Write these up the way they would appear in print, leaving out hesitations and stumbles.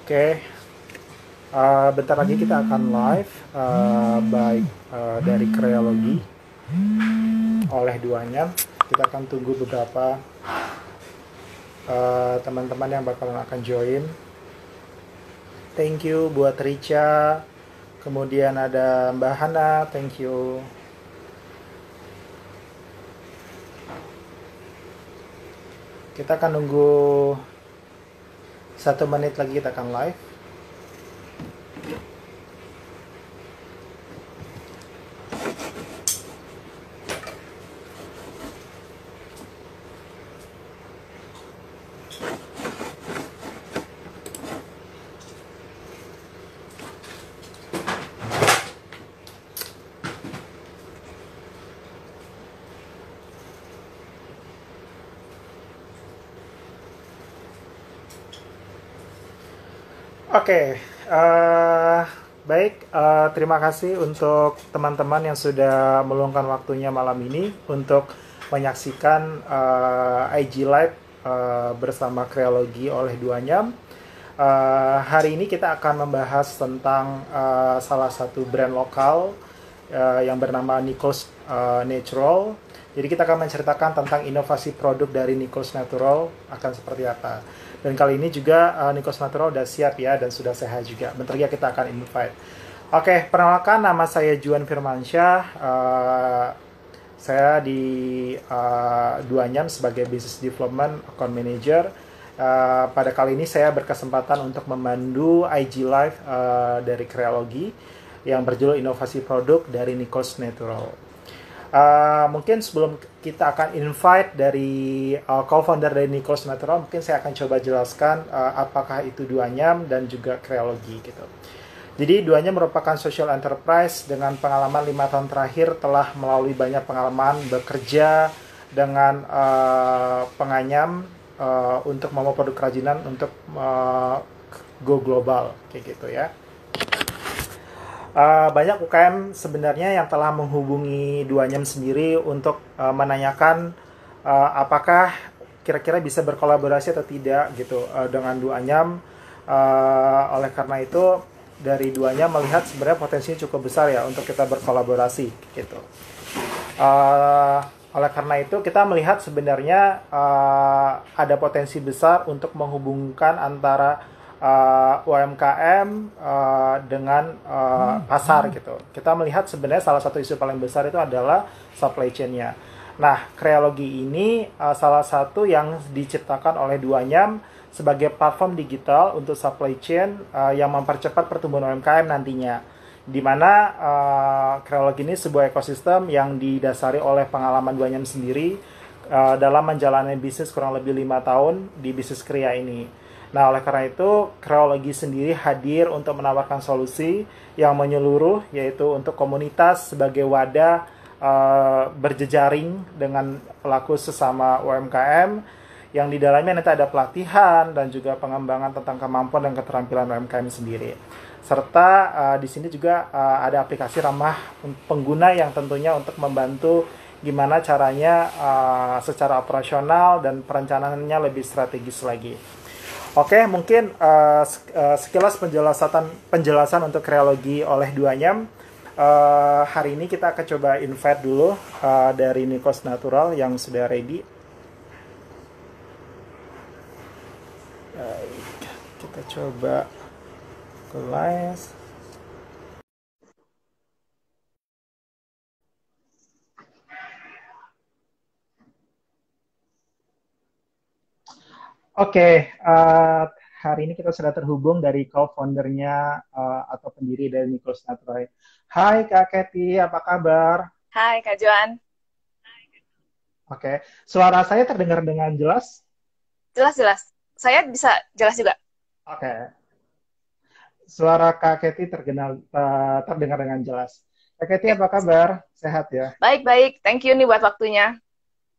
Oke, bentar lagi kita akan live baik dari Kreologi oleh duanya. Kita akan tunggu beberapa teman-teman yang bakalan akan join. Thank you buat Richa, kemudian ada Mbak Hana, thank you. Kita akan nunggu 1 menit lagi kita akan live. Oke, baik. Terima kasih untuk teman-teman yang sudah meluangkan waktunya malam ini untuk menyaksikan IG Live bersama Kreologi oleh Duanyam. Hari ini kita akan membahas tentang salah satu brand lokal yang bernama Nichols Natural. Jadi kita akan menceritakan tentang inovasi produk dari Nichols Natural akan seperti apa. Dan kali ini juga Nichols Natural udah siap ya dan sudah sehat juga. Bentar lagi kita akan invite. Oke, perkenalkan nama saya Juan Firmansyah. Saya di Duanyam sebagai Business Development Account Manager. Pada kali ini saya berkesempatan untuk memandu IG Live dari Kreologi yang berjudul Inovasi Produk dari Nichols Natural. Mungkin sebelum kita akan invite dari co-founder dari Nichols Natural, mungkin saya akan coba jelaskan apakah itu Duanyam dan juga Kreologi gitu. Jadi Duanyam merupakan social enterprise dengan pengalaman 5 tahun terakhir telah melalui banyak pengalaman bekerja dengan penganyam untuk membawa produk kerajinan untuk go global kayak gitu ya. Banyak UKM sebenarnya yang telah menghubungi Duanyam sendiri untuk menanyakan apakah kira-kira bisa berkolaborasi atau tidak gitu dengan Duanyam. Oleh karena itu dari Duanyam melihat sebenarnya potensinya cukup besar ya untuk kita berkolaborasi gitu. Oleh karena itu kita melihat sebenarnya ada potensi besar untuk menghubungkan antara UMKM dengan pasar gitu. Kita melihat sebenarnya salah satu isu paling besar itu adalah supply chain-nya. Nah, Kreologi ini salah satu yang diciptakan oleh Duanyam sebagai platform digital untuk supply chain yang mempercepat pertumbuhan UMKM nantinya. Di mana Kreologi ini sebuah ekosistem yang didasari oleh pengalaman Duanyam sendiri dalam menjalani bisnis kurang lebih 5 tahun di bisnis Kria ini. Nah, oleh karena itu, Kreologi sendiri hadir untuk menawarkan solusi yang menyeluruh, yaitu untuk komunitas sebagai wadah berjejaring dengan pelaku sesama UMKM, yang di dalamnya nanti ada pelatihan dan juga pengembangan tentang kemampuan dan keterampilan UMKM sendiri. Serta di sini juga ada aplikasi ramah pengguna yang tentunya untuk membantu gimana caranya secara operasional dan perencanaannya lebih strategis lagi. Oke, mungkin sekilas penjelasan untuk Kreologi oleh Duanyam. Hari ini kita akan coba invite dulu dari Nichols Natural yang sudah ready. Kita coba ke live. Oke, hari ini kita sudah terhubung dari co-foundernya atau pendiri dari Nichols Natural. Hai Kak Kathy, apa kabar? Hai Kak Joan, Oke, suara saya terdengar dengan jelas? jelas-jelas. Saya bisa jelas juga. Oke, suara Kak Kathy terdengar dengan jelas. Kak Kathy, Oke, apa kabar? Sehat ya? baik-baik. Thank you nih buat waktunya.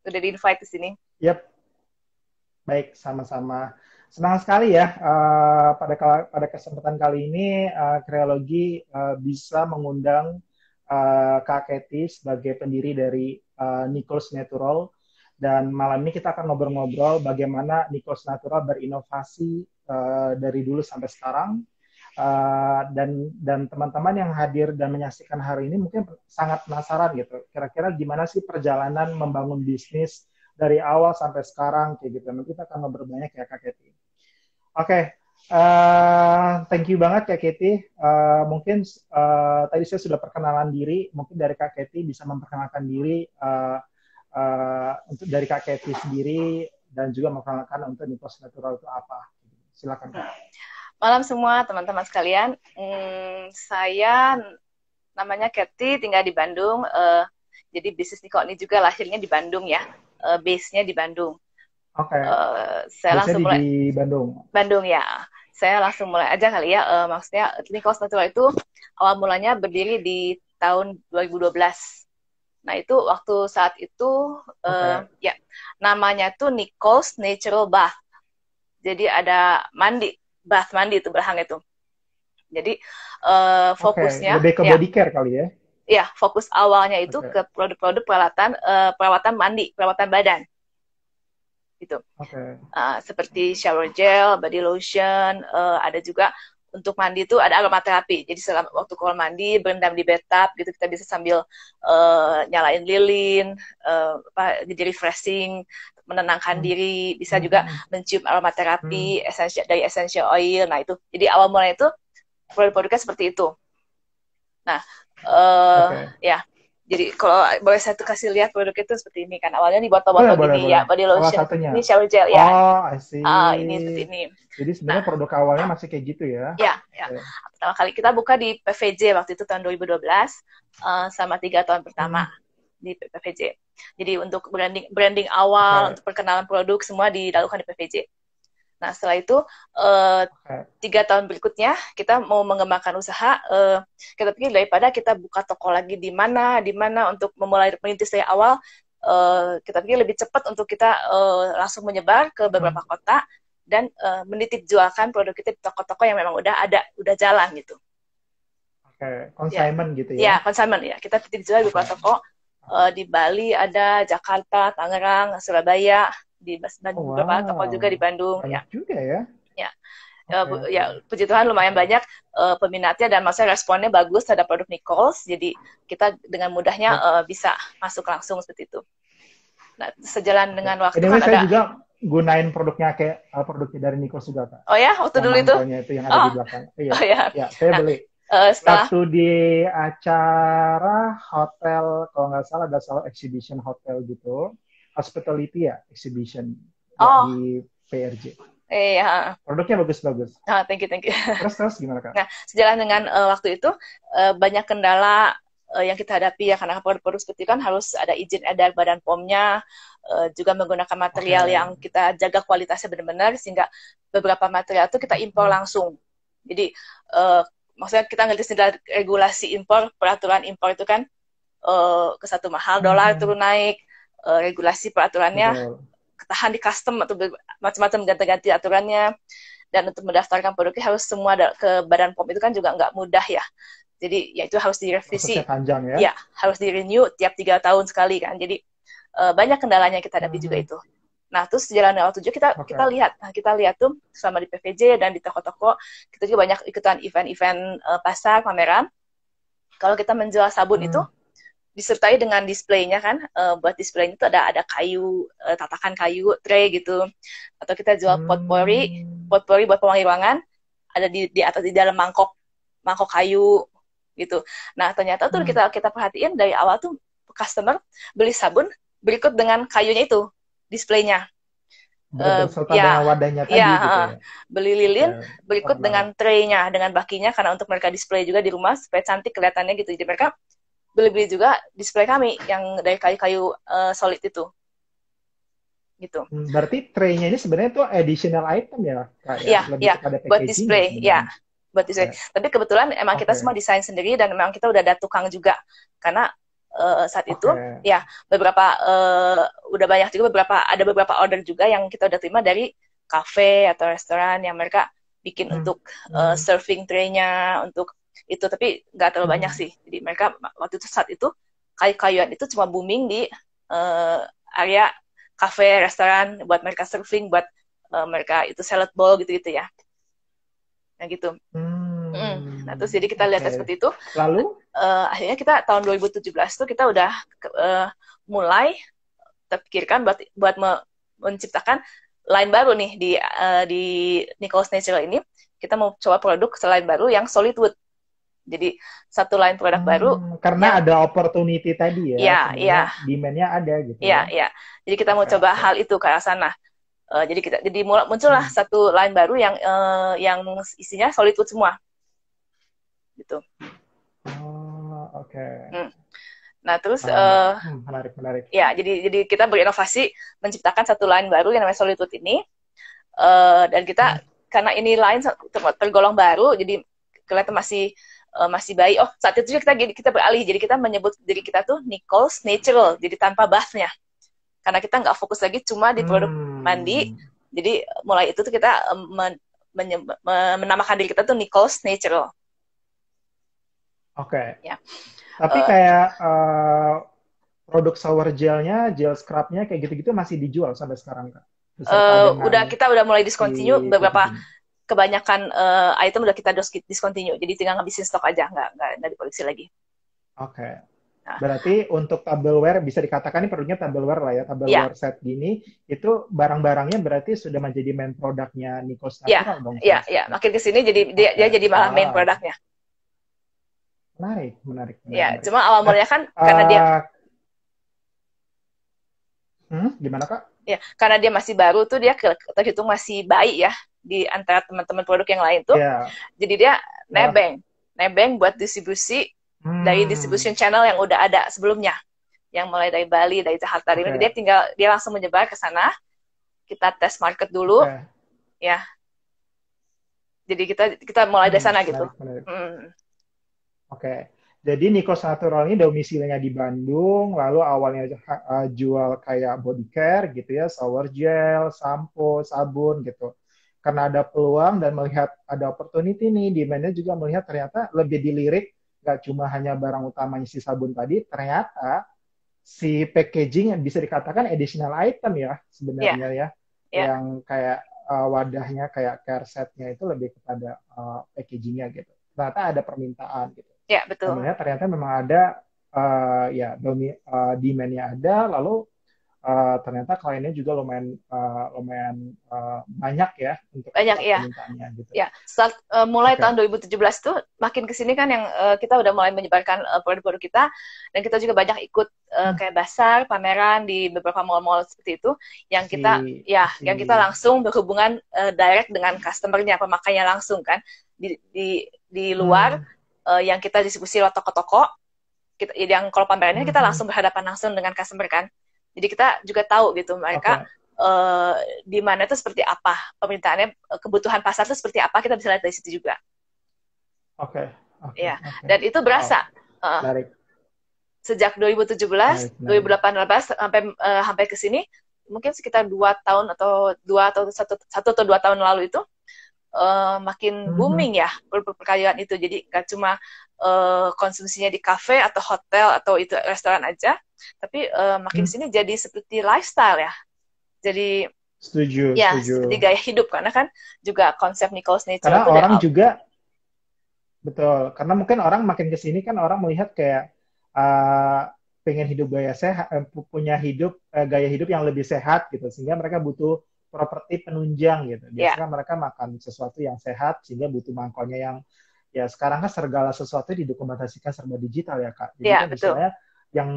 Udah di-invite ke sini. Yap, baik, sama-sama. Senang sekali ya pada kesempatan kali ini Kreologi bisa mengundang Kak Kathy sebagai pendiri dari Nichols Natural. Dan malam ini kita akan ngobrol-ngobrol bagaimana Nichols Natural berinovasi dari dulu sampai sekarang. Dan teman-teman yang hadir dan menyaksikan hari ini mungkin sangat penasaran gitu. Kira-kira gimana sih perjalanan membangun bisnis dari awal sampai sekarang kayak gitu. Nanti kita akan ngobrol banyak ya Kak Keti. Oke, thank you banget Kak Keti. Mungkin tadi saya sudah perkenalan diri. Mungkin dari Kak Keti bisa memperkenalkan diri untuk dari Kak Keti sendiri dan juga memperkenalkan untuk Nikos Natural itu apa. Silakan Kak. Malam semua teman-teman sekalian. Saya namanya Keti, tinggal di Bandung. Jadi bisnis Niko ini juga lahirnya di Bandung ya. Base-nya di Bandung. Oke. Saya langsung mulai di Bandung. Bandung ya. Saya langsung mulai aja kali ya. Maksudnya Nikos Natural itu awal mulanya berdiri di tahun 2012. Nah itu waktu saat itu ya namanya tuh Nikos Natural Bath. Jadi ada bath mandi itu belakang itu. Jadi fokusnya lebih ke body care kali ya. Iya, fokus awalnya itu ke produk-produk perawatan mandi, perawatan badan. Gitu. Seperti shower gel, body lotion, ada juga untuk mandi itu ada aromaterapi. Jadi selama waktu kalau mandi berendam di bathtub gitu kita bisa sambil nyalain lilin, jadi refreshing, menenangkan diri, bisa juga mencium aromaterapi dari essential oil. Nah itu, jadi awal mulanya itu produk-produknya seperti itu. Nah, ya, jadi kalau boleh saya tuh kasih lihat produk itu seperti ini kan. Awalnya di botol-botol gini ya, body lotion. Ini shower gel ya. Oh, I see. Ini seperti ini. Jadi sebenarnya produk awalnya masih kayak gitu ya? Ya. Pertama kali kita buka di PVJ waktu itu tahun 2012 sama 3 tahun pertama di PVJ. Jadi untuk branding awal, untuk perkenalan produk semua dilakukan di PVJ. Nah setelah itu 3 tahun berikutnya kita mau mengembangkan usaha. Kita pikir daripada kita buka toko lagi di mana untuk memulai merintis dari awal, kita pikir lebih cepat untuk kita langsung menyebar ke beberapa kota dan menitip jualkan produk kita di toko-toko yang memang udah jalan gitu. Consignment gitu ya? Ya, consignment ya. Kita titip jual di beberapa toko. Di Bali ada, Jakarta, Tangerang, Surabaya, di beberapa toko juga di Bandung. Banyak juga ya? Ya, puji Tuhan lumayan banyak peminatnya dan maksudnya responnya bagus terhadap produk Nikos. Jadi kita dengan mudahnya bisa masuk langsung seperti itu. Nah, sejalan dengan waktu kan saya juga gunain produknya kayak produknya dari Nikos juga Kak. Oh ya, waktu dulu itu? Itu yang ada di belakang. Iya. Ya, saya beli. Waktu di acara hotel, kalau nggak salah ada salah exhibition hotel gitu, hospitality ya, exhibition di PRJ. Iya. Produknya bagus-bagus. Thank you. Terus gimana Kak? Nah, sejalan dengan waktu itu banyak kendala yang kita hadapi ya, karena produk-produk seperti kan harus ada izin edar Badan POM-nya, juga menggunakan material yang kita jaga kualitasnya benar-benar, sehingga beberapa material itu kita impor langsung. Jadi maksudnya kita ngerti sendiri regulasi impor, peraturan impor itu kan ke satu mahal, dolar turun naik, regulasi peraturannya ketahan di custom atau macam-macam ganti-ganti aturannya, dan untuk mendaftarkan produknya harus semua ke Badan POM itu kan juga nggak mudah ya. Jadi ya itu harus direvisi, panjang, ya? Harus di renew tiap 3 tahun sekali kan. Jadi banyak kendalanya kita hadapi juga itu. Nah, terus jalan waktu juga kita lihat tuh selama di PVJ dan di toko-toko, kita juga banyak ikutan event-event pasar, pameran. Kalau kita menjual sabun itu disertai dengan displaynya kan, buat displaynya itu ada kayu, tatakan kayu, tray gitu. Atau kita jual potpourri buat pewangi ruangan, ada di atas di dalam mangkok kayu gitu. Nah, ternyata tuh kita perhatiin dari awal tuh customer beli sabun berikut dengan kayunya itu, displaynya. Dengan wadahnya tadi gitu ya. Beli lilin berikut dengan tray-nya, dengan bakinya, karena untuk mereka display juga di rumah supaya cantik kelihatannya gitu. Jadi mereka beli juga display kami yang dari kayu-kayu solid itu. Gitu. Berarti tray-nya ini sebenarnya tuh additional item ya? Iya, buat display, buat display. Tapi kebetulan emang kita semua desain sendiri dan memang kita udah ada tukang juga. Karena saat itu ya beberapa udah banyak juga ada beberapa order juga yang kita udah terima dari kafe atau restoran yang mereka bikin untuk serving tray-nya untuk itu, tapi nggak terlalu banyak sih. Jadi mereka waktu itu saat itu kayu-kayuan itu cuma booming di area kafe restoran buat mereka serving, buat mereka itu salad bowl gitu ya. Nah gitu. Nah terus jadi kita lihat seperti itu. Lalu akhirnya kita tahun 2017 tuh kita udah mulai terpikirkan buat menciptakan line baru nih di Nichols Natural ini. Kita mau coba produk selain baru yang solid wood. Jadi satu line produk baru. Karena ada opportunity tadi ya. Iya. Demand-nya ada gitu. Iya. Jadi kita mau coba hal itu ke arah sana. Jadi muncullah satu line baru yang isinya solid wood semua. Gitu. Oke. Nah terus menarik. Ya, jadi kita berinovasi menciptakan satu line baru yang namanya solid wood ini. Dan kita karena ini line tergolong baru, jadi kelihatan masih bayi. Oh, saat itu juga kita beralih, jadi kita menyebut diri kita tuh Nichols Natural, jadi tanpa bathnya. Karena kita nggak fokus lagi cuma di produk mandi, jadi mulai itu tuh kita menamakan diri kita tuh Nichols Natural. Oke. Ya. Tapi kayak produk shower gelnya, gel scrubnya kayak gitu-gitu masih dijual sampai sekarang, Kak? Kita udah mulai discontinue beberapa kebanyakan item udah kita discontinue, jadi tinggal ngabisin stok aja, nggak diproduksi lagi. Oke. Nah. Berarti untuk tableware bisa dikatakan ini produknya tableware lah ya, tableware set gini, itu barang-barangnya berarti sudah menjadi main produknya Nichols Natural dong? Iya. Makin kesini dia jadi malah main produknya. Menarik. Ya, cuma awal mulanya kan karena dia gimana, Kak? Ya, karena dia masih baru tuh dia terhitung masih baik ya di antara teman-teman produk yang lain tuh. Yeah. Jadi dia nebeng buat distribusi dari distribution channel yang udah ada sebelumnya. Yang mulai dari Bali, dari Jakarta. Dia langsung menyebar ke sana. Kita tes market dulu. Ya. Jadi kita mulai dari sana gitu. Oke. Jadi Nichols Natural ini domisilinya di Bandung, lalu awalnya jual kayak body care gitu ya, shower gel, sampo, sabun gitu. Karena ada peluang dan melihat ada opportunity nih, demand-nya juga melihat ternyata lebih dilirik, nggak cuma hanya barang utamanya si sabun tadi, ternyata si packaging yang bisa dikatakan additional item ya sebenarnya ya, yang kayak wadahnya kayak care set-nya itu lebih kepada packaging-nya gitu. Ternyata ada permintaan gitu. Ya, betul. Sebenarnya ternyata memang ada demand-nya ada, lalu ternyata kliennya juga lumayan banyak ya untuk permintaannya gitu. Ya, mulai tahun 2017 tuh makin kesini kan yang kita udah mulai menyebarkan produk-produk kita, dan kita juga banyak ikut kayak basar, pameran di beberapa mall-mall seperti itu, yang kita langsung berhubungan direct dengan customer-nya, pemakainya langsung kan di luar. Yang kita distribusi lewat toko-toko, yang kalau pamerannya kita langsung berhadapan langsung dengan customer kan. Jadi kita juga tahu gitu mereka di mana itu seperti apa permintaannya, kebutuhan pasar itu seperti apa, kita bisa lihat dari situ juga. Ya. Dan itu berasa sejak 2017, 2018 sampai ke sini mungkin sekitar 2 tahun atau 1 atau 2 tahun lalu itu. Makin booming ya perkaryaan itu, jadi nggak cuma konsumsinya di kafe atau hotel atau itu restoran aja, tapi makin sini jadi seperti lifestyle ya, jadi setuju seperti gaya hidup, karena kan juga konsep Nichols karena Natural orang juga betul, karena mungkin orang makin kesini kan orang melihat kayak pengen hidup gaya sehat, punya gaya hidup yang lebih sehat gitu, sehingga mereka butuh properti penunjang gitu. Biasanya mereka makan sesuatu yang sehat sehingga butuh mangkolnya yang ya sekarang kan segala sesuatu didokumentasikan serba digital ya, Kak. Jadi kan misalnya yang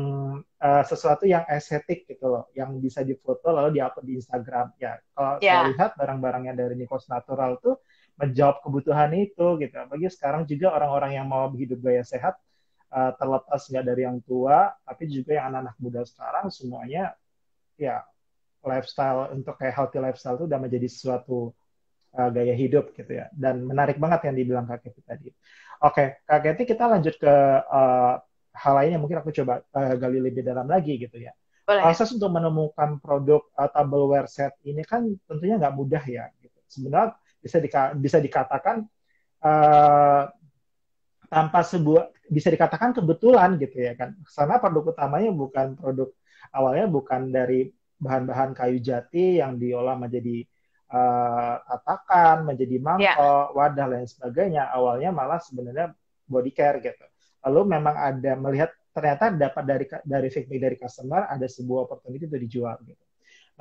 sesuatu yang estetik gitu loh, yang bisa difoto lalu diupload di Instagram. Ya, kalau saya lihat barang-barangnya dari Nichols Natural tuh menjawab kebutuhan itu gitu. Bagi sekarang juga orang-orang yang mau hidup gaya sehat, terlepas nggak dari yang tua, tapi juga yang anak-anak muda sekarang semuanya ya lifestyle untuk kayak healthy lifestyle itu udah menjadi sesuatu gaya hidup gitu ya. Dan menarik banget yang dibilang Kak Kety tadi. Oke, Kak Kety, kita lanjut ke hal lainnya, mungkin aku coba gali lebih dalam lagi gitu ya. Proses untuk menemukan produk tableware set ini kan tentunya nggak mudah ya. Gitu. Sebenarnya bisa dikatakan tanpa bisa dikatakan kebetulan gitu ya kan. Karena produk utamanya awalnya bukan dari bahan-bahan kayu jati yang diolah menjadi tatakan, menjadi Ya. mangkok, wadah, lain sebagainya. Awalnya malah sebenarnya body care gitu. Lalu memang ada melihat ternyata dapat dari feedback dari customer ada sebuah opportunity untuk dijual gitu.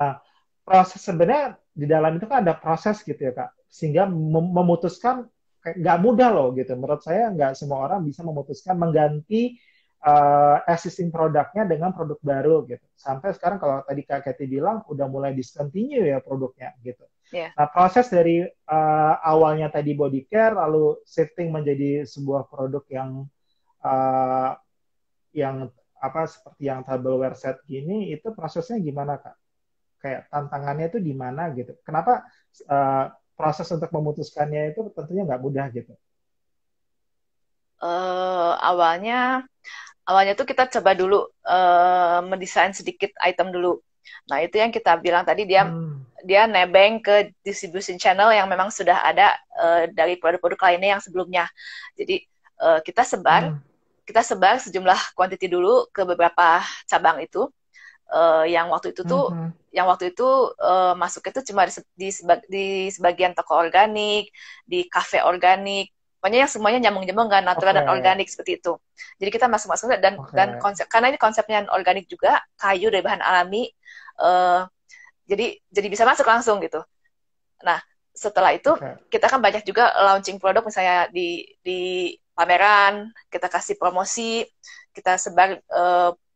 Nah, proses sebenarnya di dalam itu kan ada proses gitu ya Kak, sehingga memutuskan nggak mudah loh gitu. Menurut saya nggak semua orang bisa memutuskan mengganti existing produknya dengan produk baru gitu. Sampai sekarang kalau tadi Kak Kathy bilang udah mulai discontinue ya produknya gitu. Yeah. Nah, proses dari awalnya tadi body care lalu shifting menjadi sebuah produk yang apa seperti yang tableware set gini, itu prosesnya gimana Kak? Kayak tantangannya itu di mana gitu? Kenapa proses untuk memutuskannya itu tentunya nggak mudah gitu? Awalnya tuh kita coba dulu mendesain sedikit item dulu. Nah, itu yang kita bilang tadi, dia nebeng ke distribution channel yang memang sudah ada dari produk-produk lainnya yang sebelumnya. Jadi kita sebar sejumlah quantity dulu ke beberapa cabang itu. Yang waktu itu masuk itu cuma di sebagian toko organik, di kafe organik. Pokoknya yang semuanya nyambung-nyambung dengan natural dan organik seperti itu. Jadi kita masuk-masuk dan konsep, karena ini konsepnya organik juga, kayu dari bahan alami, jadi bisa masuk langsung gitu. Nah, setelah itu kita kan banyak juga launching produk, misalnya di pameran, kita kasih promosi, kita sebar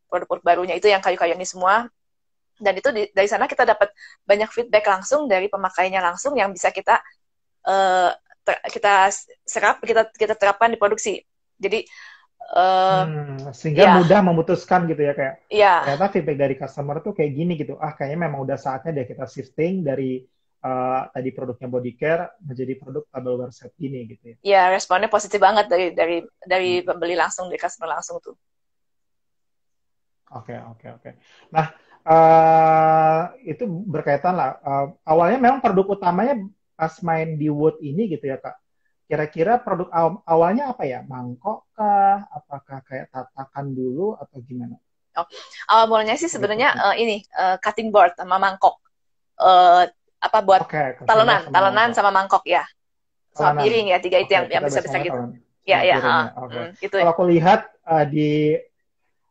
produk-produk barunya itu yang kayu-kayu ini semua. Dan itu dari sana kita dapat banyak feedback langsung dari pemakainya langsung yang bisa kita serap, kita terapkan di produksi. Jadi sehingga mudah memutuskan gitu ya, kayak ternyata feedback dari customer tuh kayak gini gitu. Kayaknya memang udah saatnya deh kita shifting dari tadi produknya body care menjadi produk tableware set gini gitu ya. Iya, responnya positif banget dari pembeli langsung, dari customer langsung tuh. Oke. Nah, itu berkaitan lah. Awalnya memang produk utamanya pas main di Wood ini gitu ya Kak. Kira-kira produk awalnya apa ya? Mangkok kah? Apakah kayak tatakan dulu atau gimana? Awal mulanya sih sebenarnya ini cutting board sama mangkok. Buat talenan sama mangkok ya. Sama piring ya, 3 itu yang besar-besar gitu. Gitu. Kalau aku lihat di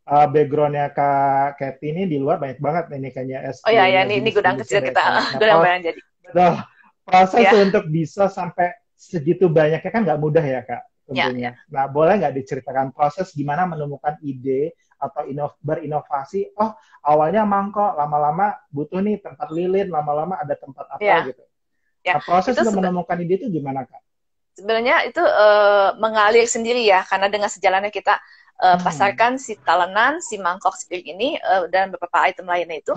backgroundnya Kak Kathy ini di luar banyak banget ini kayaknya SKU. Oh iya, ini gudang kecil kita, gudang barang jadi. Betul. Proses untuk bisa sampai segitu banyaknya kan nggak mudah ya Kak tentunya. Nah, boleh nggak diceritakan proses gimana menemukan ide atau berinovasi? Oh, awalnya mangkok, lama-lama butuh nih tempat lilin, lama-lama ada tempat apa gitu. Nah, proses untuk menemukan ide itu gimana Kak? Sebenarnya itu mengalir sendiri ya, karena dengan sejalannya kita pasarkan si talenan, si mangkok, si piring ini dan beberapa item lainnya itu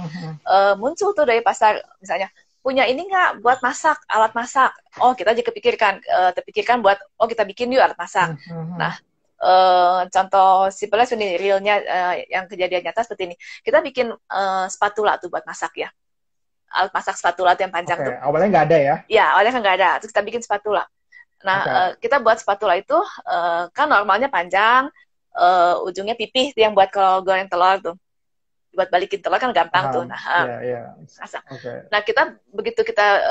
muncul tuh dari pasar, misalnya punya ini nggak buat masak, alat masak. Oh, kita aja terpikirkan buat, kita bikin yuk alat masak. Nah, contoh simpelnya ini, realnya yang kejadian nyata seperti ini. Kita bikin spatula tuh buat masak ya. Alat masak spatula tuh yang panjang tuh. Awalnya nggak ada ya? Ya, awalnya kan nggak ada. Terus kita bikin spatula. Nah, kita buat spatula itu kan normalnya panjang, ujungnya pipih tuh yang buat kalau goreng telur tuh. Buat balikin telur kan gampang tuh. Nah, nah begitu kita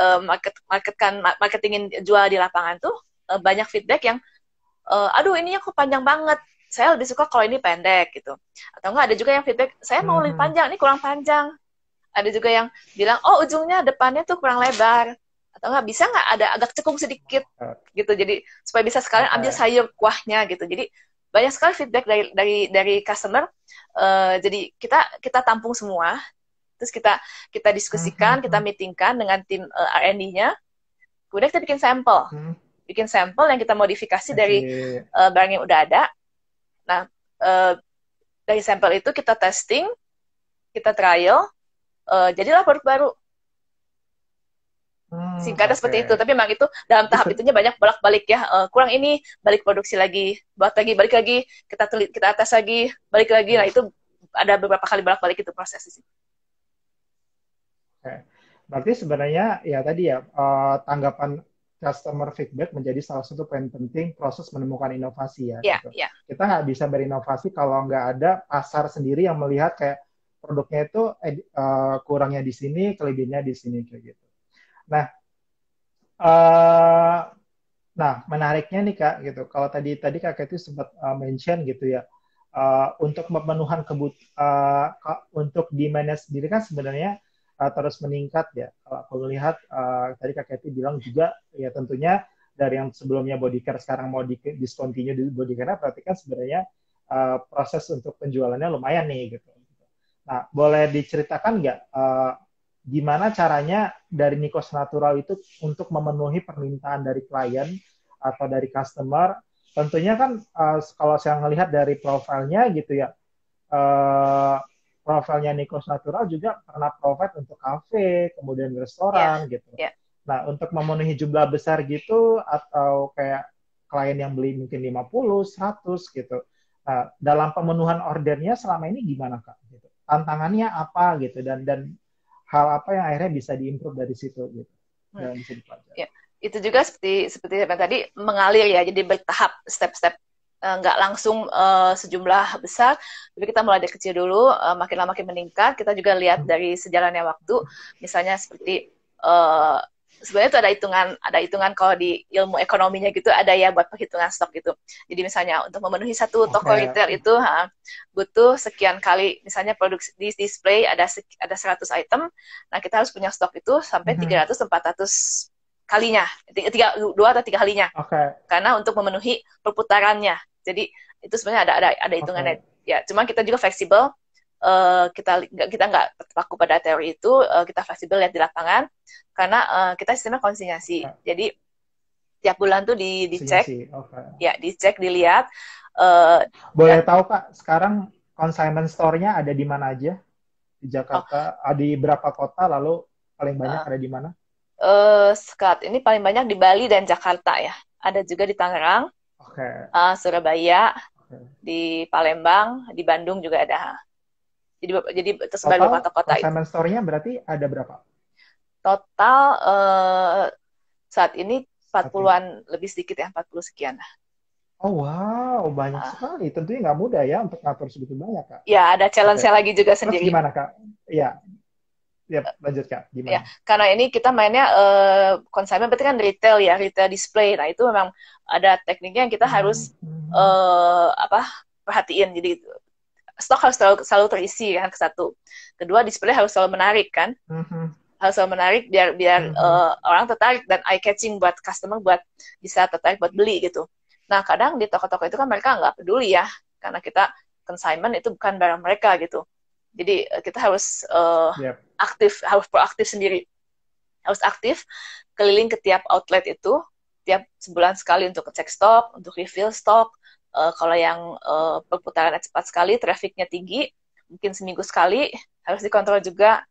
marketingin jual di lapangan tuh banyak feedback yang aduh ini kok panjang banget, saya lebih suka kalau ini pendek gitu. Atau enggak, ada juga yang feedback saya mau lebih panjang, ini kurang panjang. Ada juga yang bilang ujungnya depannya tuh kurang lebar, atau enggak bisa nggak ada agak cekung sedikit gitu, jadi supaya bisa sekalian ambil sayur kuahnya gitu. Jadi banyak sekali feedback dari customer. Jadi kita tampung semua, terus kita diskusikan, kita meetingkan dengan tim R&D-nya, kemudian kita bikin sampel yang kita modifikasi dari barang yang udah ada. Nah, dari sampel itu kita testing, kita trial, jadilah produk baru. Singkatnya seperti itu, tapi memang itu dalam tahap itunya banyak bolak-balik ya, kurang ini, balik produksi lagi, buat lagi, balik lagi, kita tes lagi, balik lagi. Nah, itu ada beberapa kali bolak-balik itu prosesnya sih. Berarti sebenarnya ya tadi ya, tanggapan customer feedback menjadi salah satu poin penting proses menemukan inovasi ya. Gitu. Kita nggak bisa berinovasi kalau nggak ada pasar sendiri yang melihat kayak produknya itu kurangnya di sini, kelebihannya di sini kayak gitu. Nah, Uh, nah, menariknya nih Kak, gitu. Kalau tadi tadi Kak itu sempat mention gitu ya, untuk pemenuhan untuk demand-nya sendiri kan sebenarnya terus meningkat ya. Kalau aku melihat tadi Kak itu bilang juga ya tentunya dari yang sebelumnya bodycare sekarang mau discontinue di bodycare, berarti kan sebenarnya proses untuk penjualannya lumayan nih gitu. Nah, boleh diceritakan nggak gimana caranya dari Nikos Natural itu untuk memenuhi permintaan dari klien atau dari customer? Tentunya kan kalau saya melihat dari profilnya gitu ya, uh, profilnya Nikos Natural juga pernah provide untuk kafe, kemudian Ya, restoran gitu. ya. Nah, untuk memenuhi jumlah besar gitu atau kayak klien yang beli mungkin 50, 100 gitu. Nah, dalam pemenuhan ordernya selama ini gimana Kak? Gitu. Tantangannya apa gitu dan hal apa yang akhirnya bisa diimprove dari situ gitu. Hmm. Dan bisa dipelajari. Ya. Itu juga seperti yang tadi mengalir ya, jadi bertahap, step-step, nggak langsung sejumlah besar, tapi kita mulai dari kecil dulu, makin lama makin meningkat. Kita juga lihat dari sejalannya waktu, misalnya seperti sebenarnya itu ada hitungan kalau di ilmu ekonominya gitu, ada ya buat perhitungan stok gitu. Jadi misalnya untuk memenuhi satu toko retail itu butuh sekian kali, misalnya produk di display ada 100 item, nah kita harus punya stok itu sampai 300-400 kalinya, 2 atau 3 kalinya. Karena untuk memenuhi perputarannya. Jadi itu sebenarnya ada hitungannya. Ya, cuma kita juga fleksibel. Kita nggak terpaku pada teori itu. Kita fleksibel lihat di lapangan. Karena kita sistemnya konsinyasi. Jadi tiap bulan tuh dicek, ya dicek, dilihat. Boleh tahu Kak, sekarang consignment store-nya ada di mana aja di Jakarta? Di berapa kota? Lalu paling banyak ada di mana? Saat ini paling banyak di Bali dan Jakarta ya. Ada juga di Tangerang, Surabaya, di Palembang, di Bandung juga ada. Jadi tersebar di kota-kota itu. Consignment store-nya berarti ada berapa? Total saat ini 40-an lebih sedikit ya, 40 sekian. Oh wow, banyak sekali. Tentunya nggak mudah ya untuk ngatur segitu banyak Kak. Ya, ada challenge-nya lagi juga sendiri. Terus gimana Kak? Ya, lanjut Kak. Gimana? Ya, karena ini kita mainnya consignment berarti kan retail ya, retail display. Nah itu memang ada tekniknya yang kita harus perhatiin. Jadi stok harus selalu terisi kan, ke satu. Kedua, display harus selalu menarik kan. Harus selalu menarik biar orang tertarik dan eye catching buat customer, buat bisa tertarik buat beli gitu. Nah kadang di toko-toko itu kan mereka nggak peduli ya, karena kita consignment itu bukan barang mereka gitu. Jadi kita harus aktif, harus proaktif sendiri. Harus aktif, keliling ke tiap outlet itu, tiap sebulan sekali untuk cek stok, untuk refill stok. Kalau yang perputarannya cepat sekali, trafficnya tinggi, mungkin seminggu sekali, harus dikontrol juga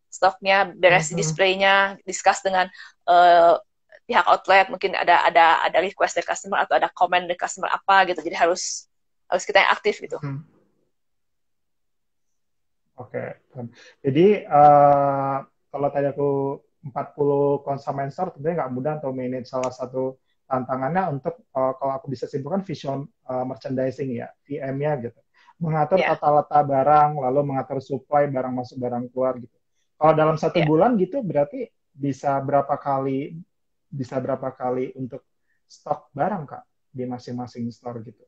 stoknya, beres displaynya, discuss dengan pihak outlet, mungkin ada request dari customer atau ada komen dari customer apa gitu. Jadi harus kita yang aktif gitu. Oke. Jadi kalau tadi aku 40 consignment store tentunya nggak mudah untuk manage. Salah satu tantangannya untuk kalau aku bisa simpulkan visual merchandising ya, VM-nya gitu. Mengatur tata letak barang, lalu mengatur supply barang masuk barang keluar gitu. Kalau dalam satu bulan gitu berarti bisa berapa kali untuk stok barang Kak di masing-masing store gitu?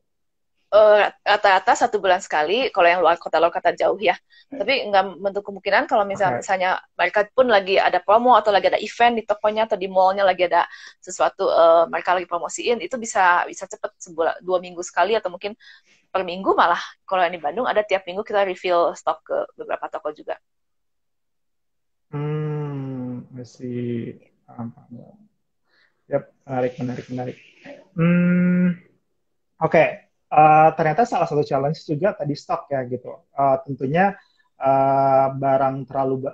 Rata-rata 1 bulan sekali kalau yang luar kota jauh ya. Tapi nggak menutup kemungkinan kalau misalnya mereka pun lagi ada promo atau lagi ada event di tokonya atau di mallnya lagi ada sesuatu mereka lagi promosiin, itu bisa cepet 2 minggu sekali atau mungkin per minggu malah. Kalau yang di Bandung ada tiap minggu kita refill stok ke beberapa toko juga. Masih yep, menarik. Oke. Ternyata salah satu challenge juga tadi stok ya gitu. Tentunya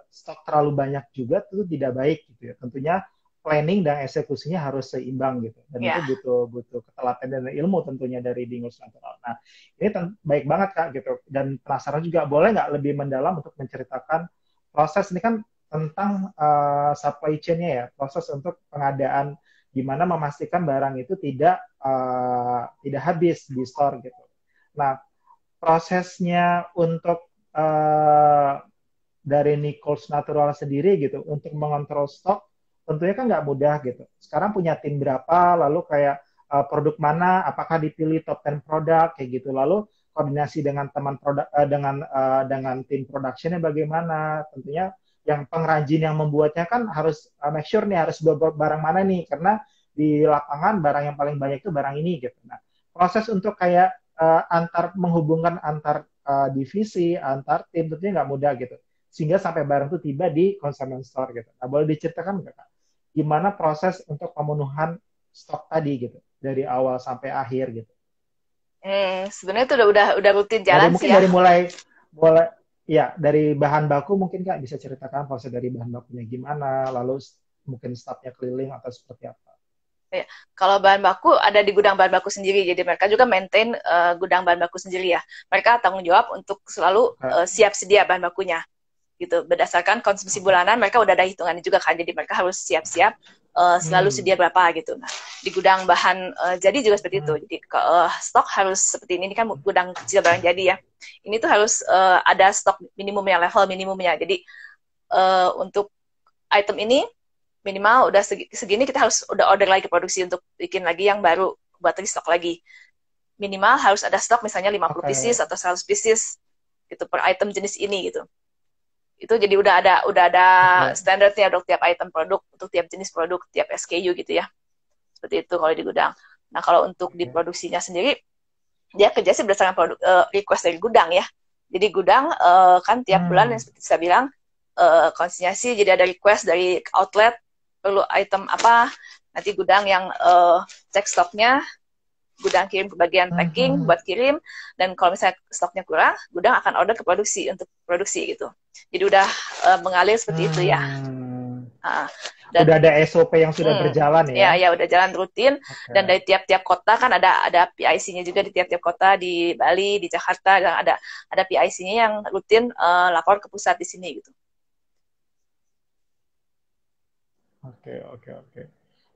stok terlalu banyak juga itu tidak baik gitu ya. Tentunya planning dan eksekusinya harus seimbang gitu. Dan itu butuh ketelatenan dan ilmu tentunya dari Nikos Natural. Nah, ini baik banget Kak gitu. Dan penasaran juga, boleh nggak lebih mendalam untuk menceritakan proses ini kan tentang supply chain-nya ya, proses untuk pengadaan gimana memastikan barang itu tidak habis di store gitu. Nah, prosesnya untuk dari Nikos Natural sendiri gitu untuk mengontrol stok tentunya kan nggak mudah gitu. Sekarang punya tim berapa, lalu kayak produk mana, apakah dipilih top 10 produk kayak gitu. Lalu koordinasi dengan teman produk dengan tim productionnya bagaimana. Tentunya yang pengrajin yang membuatnya kan harus make sure nih harus barang mana nih, karena di lapangan barang yang paling banyak itu barang ini gitu. Nah, proses untuk kayak menghubungkan antar divisi, antar tim tentunya nggak mudah gitu. Sehingga sampai barang itu tiba di consignment store gitu. Nah, boleh diceritakan nggak Kak? Gimana proses untuk pemenuhan stok tadi gitu dari awal sampai akhir gitu? Sebenarnya itu udah rutin jalan Mungkin sih ya. dari mulai ya dari bahan baku mungkin Kak bisa ceritakan proses dari bahan bakunya gimana, lalu mungkin stafnya keliling atau seperti apa? Ya, kalau bahan baku ada di gudang bahan baku sendiri, jadi mereka juga maintain gudang bahan baku sendiri ya. Mereka tanggung jawab untuk selalu siap sedia bahan bakunya, gitu. Berdasarkan konsumsi bulanan, mereka udah ada hitungannya juga kan, jadi mereka harus siap-siap selalu sedia berapa gitu. Nah, di gudang bahan jadi juga seperti itu. Jadi stok harus seperti ini kan gudang kecil barang jadi ya. Ini tuh harus ada stok minimumnya, level minimumnya. Jadi untuk item ini minimal udah segini kita harus udah order lagi ke produksi untuk bikin lagi yang baru buat restock lagi. Minimal harus ada stok misalnya 50 pieces atau 100 pieces gitu per item jenis ini gitu. Itu jadi udah ada standarnya untuk tiap item produk, untuk tiap jenis produk, tiap SKU gitu ya. Seperti itu kalau di gudang. Nah, kalau untuk di produksinya sendiri dia kerja sih berdasarkan produk request dari gudang ya. Jadi gudang kan tiap bulan yang seperti saya bilang konsinyasi, jadi ada request dari outlet perlu item apa, nanti gudang yang cek stoknya, gudang kirim ke bagian packing buat kirim, dan kalau misalnya stoknya kurang, gudang akan order ke produksi untuk produksi gitu. Jadi udah mengalir seperti itu ya. Dan udah ada SOP yang sudah berjalan ya? Ya udah jalan rutin. Dan dari tiap-tiap kota kan ada PIC-nya juga di tiap-tiap kota, di Bali, di Jakarta, dan ada PIC-nya yang rutin lapor ke pusat di sini gitu. Oke.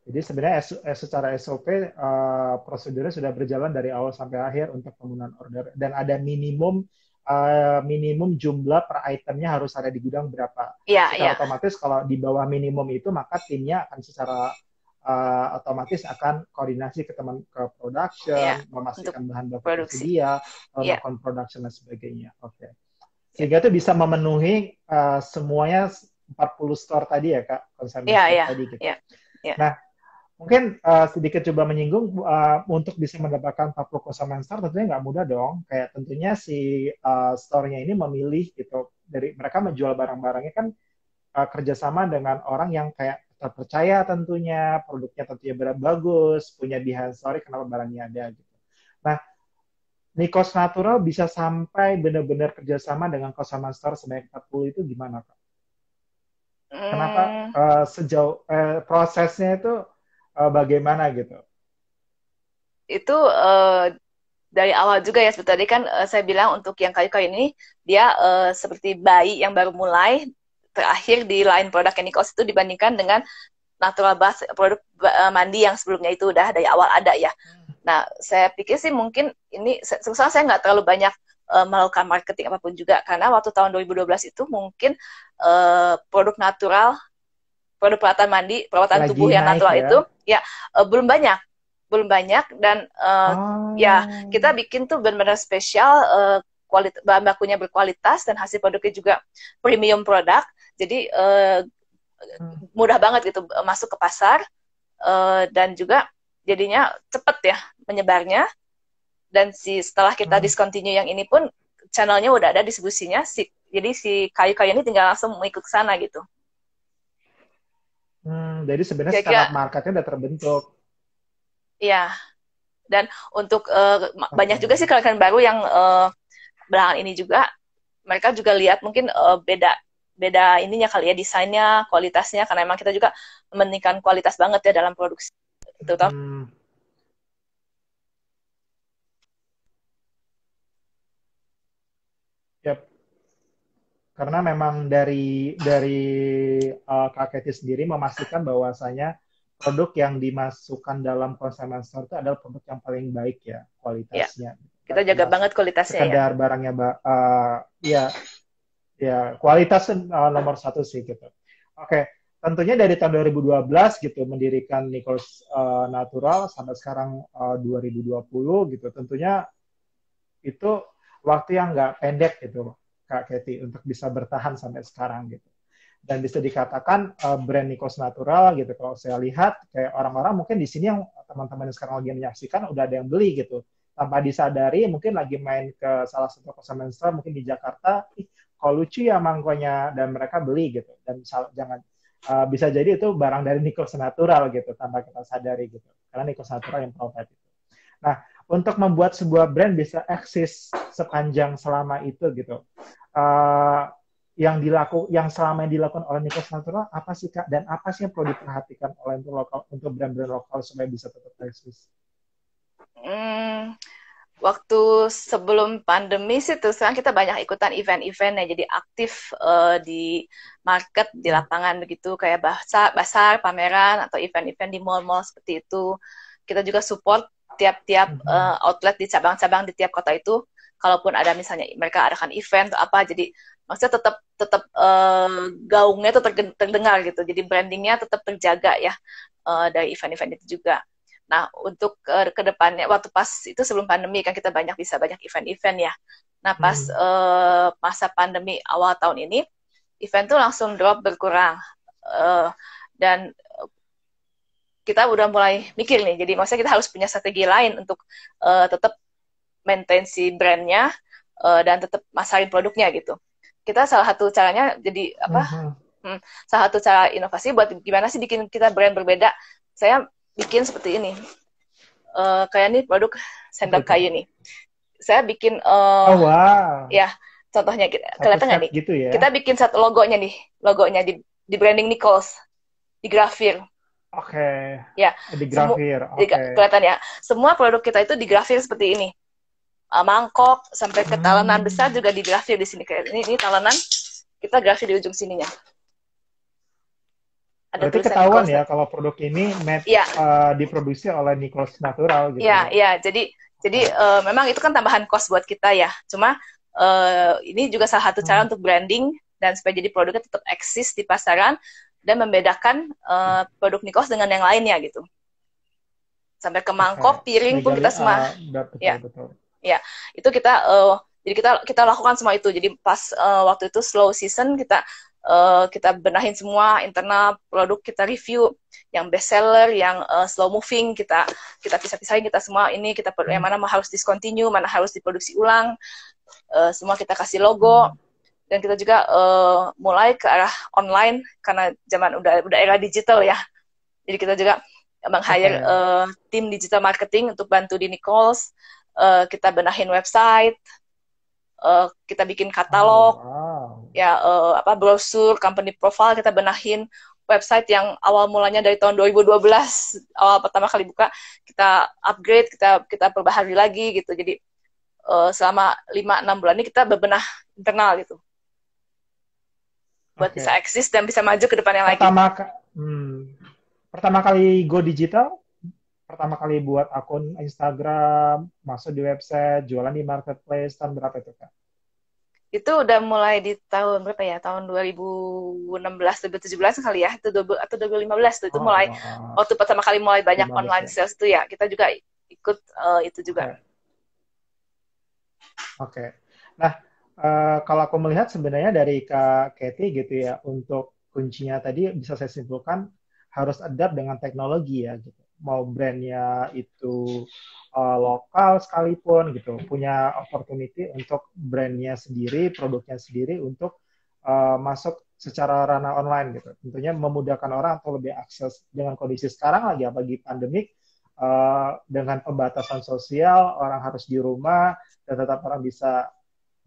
Jadi sebenarnya secara SOP prosedurnya sudah berjalan dari awal sampai akhir untuk pemenuhan order, dan ada minimum jumlah per itemnya harus ada di gudang berapa. Secara otomatis kalau di bawah minimum itu maka timnya akan secara otomatis akan koordinasi ke production, memastikan bahan baku tersedia, melakukan production dan sebagainya. Sehingga itu bisa memenuhi semuanya 40 store tadi ya Kak, tadi gitu. Nah, mungkin sedikit coba menyinggung untuk bisa mendapatkan 40 consignment store tentunya nggak mudah dong. Kayak tentunya si store-nya ini memilih gitu, dari mereka menjual barang-barangnya kan kerjasama dengan orang yang kayak terpercaya tentunya, produknya tentunya bagus, punya behind story kenapa barangnya ada gitu. Nah, Nikos Natural bisa sampai benar-benar kerjasama dengan consignment store sebanyak 40 itu gimana Kak? Kenapa sejauh prosesnya itu bagaimana gitu? Itu dari awal juga ya, seperti tadi kan saya bilang untuk yang kayu-kayu ini dia seperti bayi yang baru mulai terakhir di line produk Nikos itu dibandingkan dengan natural bath produk mandi yang sebelumnya itu udah dari awal ada ya. Nah, saya pikir sih mungkin ini saya nggak terlalu banyak melakukan marketing apapun juga, karena waktu tahun 2012 itu mungkin produk natural, produk perawatan tubuh yang natural ya? Itu ya belum banyak dan ya kita bikin tuh benar-benar spesial, bahan bakunya berkualitas dan hasil produknya juga premium produk, jadi mudah banget gitu masuk ke pasar, dan juga jadinya cepet ya menyebarnya. Dan setelah kita discontinue yang ini pun channelnya udah ada distribusinya, jadi si kayu-kayu ini tinggal langsung mengikut ke sana gitu. Jadi sebenarnya skala marketnya udah terbentuk. Iya. Dan untuk banyak juga sih klien baru yang belakangan ini juga mereka juga lihat mungkin beda ininya kali ya, desainnya, kualitasnya, karena memang kita juga mementingkan kualitas banget ya dalam produksi. Itu toh. Yap. Karena memang dari Kak Kety sendiri memastikan bahwasanya produk yang dimasukkan dalam consignment store itu adalah produk yang paling baik ya kualitasnya. Ya. Kita jaga banget kualitasnya sekedar barangnya ya kualitas nomor satu sih gitu. Oke. tentunya dari tahun 2012 gitu mendirikan Nichols Natural sampai sekarang 2020 gitu. Tentunya itu waktu yang nggak pendek gitu, Kak Katie, untuk bisa bertahan sampai sekarang gitu. Dan bisa dikatakan brand Nikos Natural gitu, kalau saya lihat kayak orang-orang mungkin di sini yang teman-teman yang sekarang lagi menyaksikan udah ada yang beli gitu, tanpa disadari mungkin lagi main ke salah satu convenience store mungkin di Jakarta, kok lucu ya mangkonya, dan mereka beli gitu. Dan jangan bisa jadi itu barang dari Nikos Natural gitu tanpa kita sadari gitu, karena Nikos Natural yang provide itu. Nah, untuk membuat sebuah brand bisa eksis sepanjang selama itu gitu, uh, yang selama yang dilakukan oleh Nikos Natural apa sih, Kak? Dan apa sih yang perlu diperhatikan oleh untuk brand-brand lokal supaya bisa tetap eksis? Waktu sebelum pandemi sih terus terang kita banyak ikutan event-event ya, jadi aktif di market, di lapangan begitu, kayak basar, pameran, atau event-event di mall-mall seperti itu. Kita juga support tiap-tiap outlet di cabang-cabang di tiap kota itu, kalaupun ada misalnya mereka adakan event atau apa, jadi maksudnya tetap gaungnya itu terdengar gitu, jadi brandingnya tetap terjaga ya dari event-event itu juga. Nah, untuk ke depannya, waktu pas itu sebelum pandemi kan kita banyak event-event ya. Nah, pas masa pandemi awal tahun ini, event tuh langsung drop, berkurang. Dan kita udah mulai mikir nih, jadi maksudnya kita harus punya strategi lain untuk tetap maintain si brandnya dan tetap masarin produknya gitu. Kita salah satu caranya jadi salah satu cara inovasi buat gimana sih bikin kita brand berbeda. Saya bikin seperti ini, kayak nih produk sendok kayu nih. Saya bikin, wow. Ya contohnya kelihatan nggak nih? Gitu ya? Kita bikin satu logonya di branding Nichols, di grafir. Oke. Ya. Di grafir. Kelihatan ya. Semua produk kita itu di grafir seperti ini. Mangkok sampai ke talenan besar juga di grafir di sini, kayak ini talenan kita grafir di ujung sininya. Ada berarti ketahuan ya kalau produk ini diproduksi oleh Nikos Natural gitu. Iya. Jadi memang itu kan tambahan cost buat kita ya. Cuma ini juga salah satu cara untuk branding dan supaya jadi produknya tetap eksis di pasaran dan membedakan produk Nikos dengan yang lainnya gitu. Sampai ke mangkok, piring pun kita semua. Betul. Ya, itu jadi kita lakukan semua itu. Jadi pas waktu itu slow season kita benahin semua internal produk, kita review yang best seller, yang slow moving, kita pisah-pisahin, kita semua ini kita yang mana harus discontinue, mana harus diproduksi ulang, semua kita kasih logo. Dan kita juga mulai ke arah online karena zaman udah era digital ya. Jadi kita juga meng-hire tim digital marketing untuk bantu di Nichols. Kita benahin website, kita bikin katalog, brosur, company profile, kita benahin website yang awal mulanya dari tahun 2012 awal pertama kali buka, kita upgrade, kita perbaharui lagi gitu. Jadi selama 5-6 bulan ini kita bebenah internal gitu buat bisa eksis dan bisa maju ke depannya lagi. Pertama kali go digital, pertama kali buat akun Instagram, masuk di website, jualan di marketplace, tahun berapa itu, Kak? Itu udah mulai di tahun berapa ya? Tahun 2016, 2017 kali ya? Atau 2015 tuh. Itu mulai, waktu pertama kali mulai banyak online sales itu ya. Kita juga ikut itu juga. Oke. Nah, kalau aku melihat sebenarnya dari Kak Katie gitu ya, untuk kuncinya tadi bisa saya simpulkan harus adapt dengan teknologi ya gitu. Mau brandnya itu lokal sekalipun gitu, punya opportunity untuk brandnya sendiri, produknya sendiri untuk masuk secara ranah online gitu. Tentunya memudahkan orang atau lebih akses dengan kondisi sekarang lagi apalagi pandemik, dengan pembatasan sosial, orang harus di rumah dan tetap orang bisa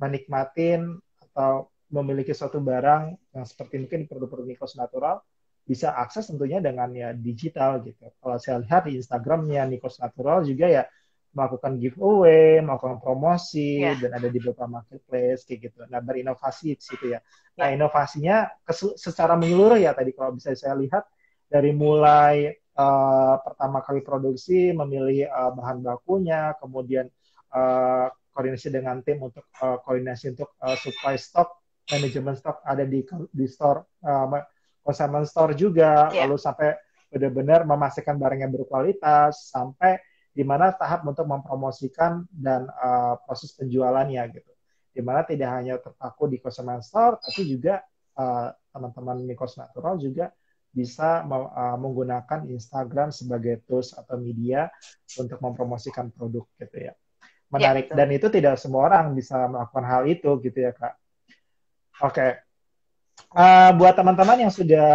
menikmatin atau memiliki suatu barang yang seperti mungkin produk-produk Nikos Natural bisa akses tentunya dengan ya digital gitu. Kalau saya lihat di Instagramnya Nikos Natural juga ya melakukan giveaway, melakukan promosi, dan ada di beberapa marketplace kayak gitu. Nah, berinovasi di situ ya. Nah, inovasinya secara menyeluruh ya tadi kalau bisa saya lihat dari mulai pertama kali produksi, memilih bahan bakunya, kemudian koordinasi dengan tim untuk koordinasi untuk supply stock, manajemen stok ada di store, consignment store juga, Yeah. lalu sampai benar-benar memastikan barangnya berkualitas, sampai di mana tahap untuk mempromosikan dan proses penjualannya gitu. Di mana tidak hanya terpaku di consignment store, tapi juga teman-teman Nikos Natural juga bisa menggunakan Instagram sebagai tools atau media untuk mempromosikan produk gitu ya. Menarik. Dan itu tidak semua orang bisa melakukan hal itu gitu ya, Kak. Oke. Buat teman-teman yang sudah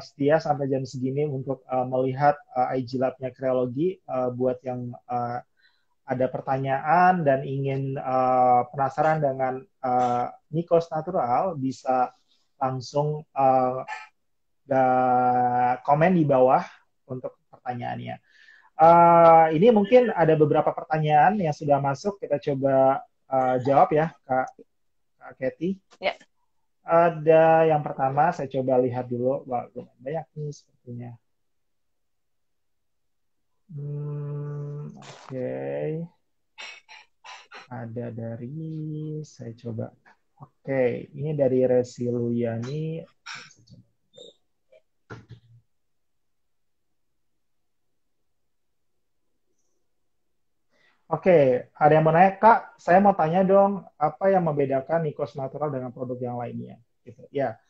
setia sampai jam segini untuk melihat IG Lab-nya Kreologi, buat yang ada pertanyaan dan ingin penasaran dengan Nikos Natural, bisa langsung komen di bawah untuk pertanyaannya. Ini mungkin ada beberapa pertanyaan yang sudah masuk, kita coba jawab ya, Kak Katy. Yeah. Ada yang pertama, saya coba lihat dulu. Wah, lumayan banyak nih sepertinya. Oke. Ada dari, saya coba. Oke, ini dari Resi Luyani. Oke, ada yang mau nanya, Kak, saya mau tanya dong, apa yang membedakan Nikos Natural dengan produk yang lainnya? Gitu. Ya,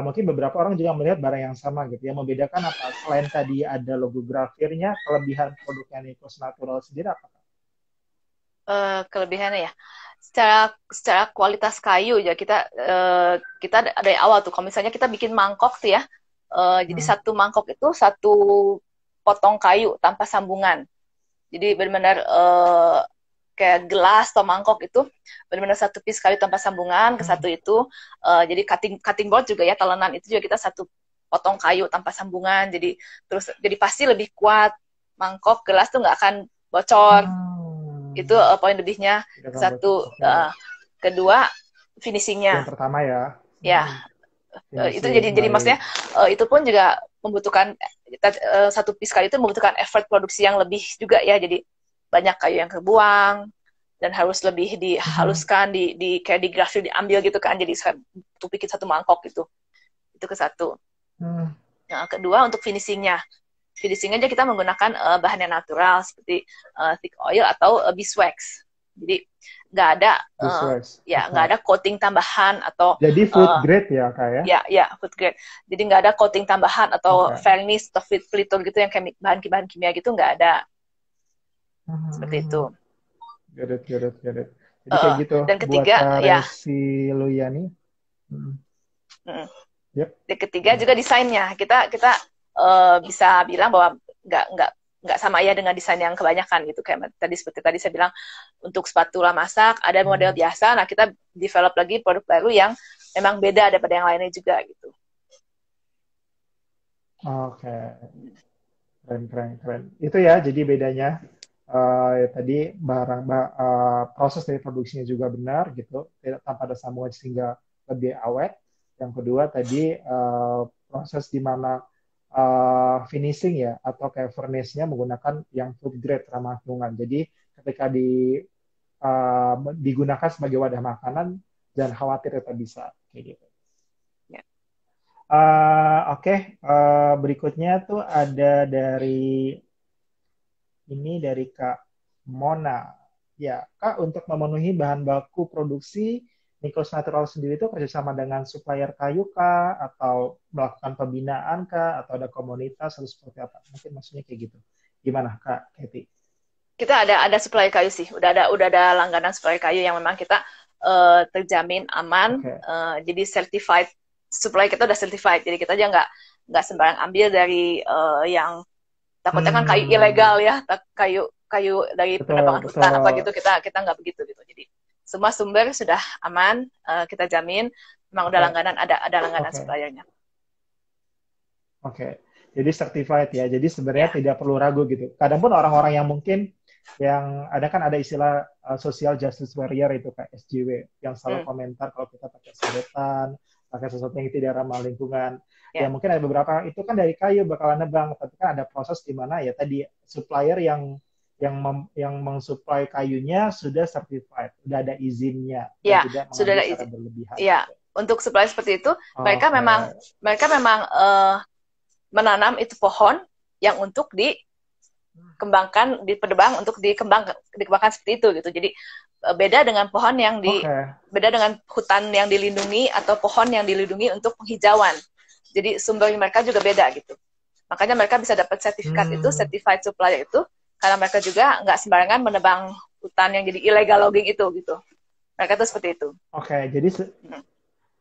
mungkin beberapa orang juga melihat barang yang sama gitu. Yang membedakan apa? Selain tadi ada logo grafirnya, kelebihan produknya Nikos Natural sendiri apa? Kelebihannya ya, secara kualitas kayu ya kita dari awal tuh, kalau misalnya kita bikin mangkok tuh ya, jadi satu mangkok itu satu potong kayu tanpa sambungan. Jadi benar-benar kayak gelas atau mangkok itu benar-benar satu piece kayu tanpa sambungan ke satu itu. Jadi cutting board juga ya, talenan itu juga kita satu potong kayu tanpa sambungan. Jadi pasti lebih kuat. Mangkok, gelas tuh nggak akan bocor. Itu poin lebihnya. Satu. Kedua, finishingnya. Yang pertama ya. Ya. Itu jadi maksudnya itu pun juga membutuhkan satu piece kayu itu membutuhkan effort produksi yang lebih juga ya, jadi banyak kayu yang kebuang dan harus lebih dihaluskan, kayak di grafir diambil gitu kan, jadi untuk bikin satu mangkok gitu. Itu ke satu. Nah, kedua untuk finishingnya aja kita menggunakan bahan yang natural seperti thick oil atau beeswax. Jadi nggak ada nggak ada coating tambahan atau jadi food grade ya, Kak ya? Ya, food grade. Jadi nggak ada coating tambahan atau varnish atau filter gitu yang bahan kimia gitu, nggak ada. Seperti itu. Got it. Jadi kayak gitu. Dan ketiga, buat Resi Luyani. Yep. Dan ketiga juga desainnya. Kita bisa bilang bahwa nggak sama ya dengan desain yang kebanyakan gitu, kayak seperti tadi saya bilang untuk spatula masak ada model biasa, nah kita develop lagi produk baru yang memang beda daripada yang lainnya juga gitu. Oke. Keren. Itu ya, jadi bedanya tadi proses dari produksinya juga benar gitu, tidak tanpa ada sambungan sehingga lebih awet. Yang kedua tadi proses di mana finishing ya, atau kayak furnace-nya menggunakan yang food grade ramah lingkungan. Jadi ketika digunakan sebagai wadah makanan, jangan khawatir tetap bisa kayak gitu. Oke. Berikutnya tuh ada dari Kak Mona. Ya, Kak, untuk memenuhi bahan baku produksi Nikos Natural sendiri itu kerjasama dengan supplier kayu kah, atau melakukan pembinaan kah, atau ada komunitas, atau seperti apa? Mungkin maksudnya kayak gitu. Gimana, Kak Katy? Kita ada supplier kayu sih. Udah ada langganan supplier kayu yang memang kita terjamin aman. Jadi certified, supplier kita udah certified. Jadi kita aja nggak sembarang ambil dari yang takutnya kan kayu ilegal ya, kayu dari penebangan hutan apa gitu, kita nggak begitu gitu. Jadi semua sumber sudah aman, kita jamin. Memang udah langganan, ada langganan suppliernya. Oke. Jadi certified ya. Jadi sebenarnya tidak perlu ragu gitu. Kadang pun orang-orang yang mungkin yang ada istilah social justice warrior itu kayak SJW yang selalu komentar kalau kita pakai sedotan, pakai sesuatu yang tidak ramah lingkungan. Ya mungkin ada beberapa itu kan dari kayu bakalan nebang, tapi kan ada proses di mana ya tadi supplier yang mensuplai kayunya sudah certified, sudah ada izinnya, dan tidak sudah ada izin berlebihan. Ya, Untuk supply seperti itu, mereka memang menanam itu pohon yang untuk dikembangkan di Pedebang untuk dikembangkan seperti itu gitu. Jadi beda dengan pohon yang beda dengan hutan yang dilindungi atau pohon yang dilindungi untuk penghijauan. Jadi sumber mereka juga beda gitu. Makanya mereka bisa dapat sertifikat itu, certified supplier itu, karena mereka juga nggak sembarangan menebang hutan yang jadi illegal logging itu gitu. Mereka tuh seperti itu. Jadi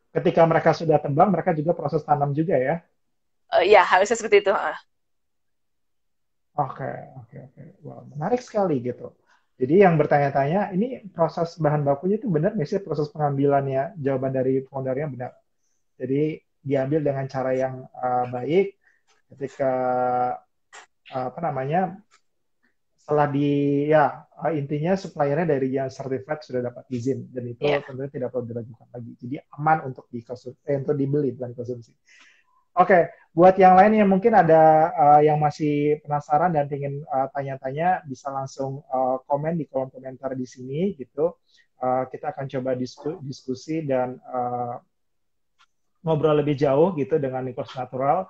ketika mereka sudah tebang, mereka juga proses tanam juga ya? Ya, harusnya seperti itu. Oke. Wow, menarik sekali gitu. Jadi yang bertanya-tanya, ini proses bahan bakunya itu benar nggak sih proses pengambilannya? Jawaban dari foundernya benar. Jadi diambil dengan cara yang baik ketika setelah intinya suppliernya dari yang certified sudah dapat izin dan itu tentunya tidak perlu diragukan lagi. Jadi aman untuk untuk dibeli bukan konsumsi. Oke, buat yang lain yang mungkin ada yang masih penasaran dan ingin tanya-tanya bisa langsung komen di kolom komentar di sini gitu. Kita akan coba diskusi dan ngobrol lebih jauh gitu dengan Nikos Natural.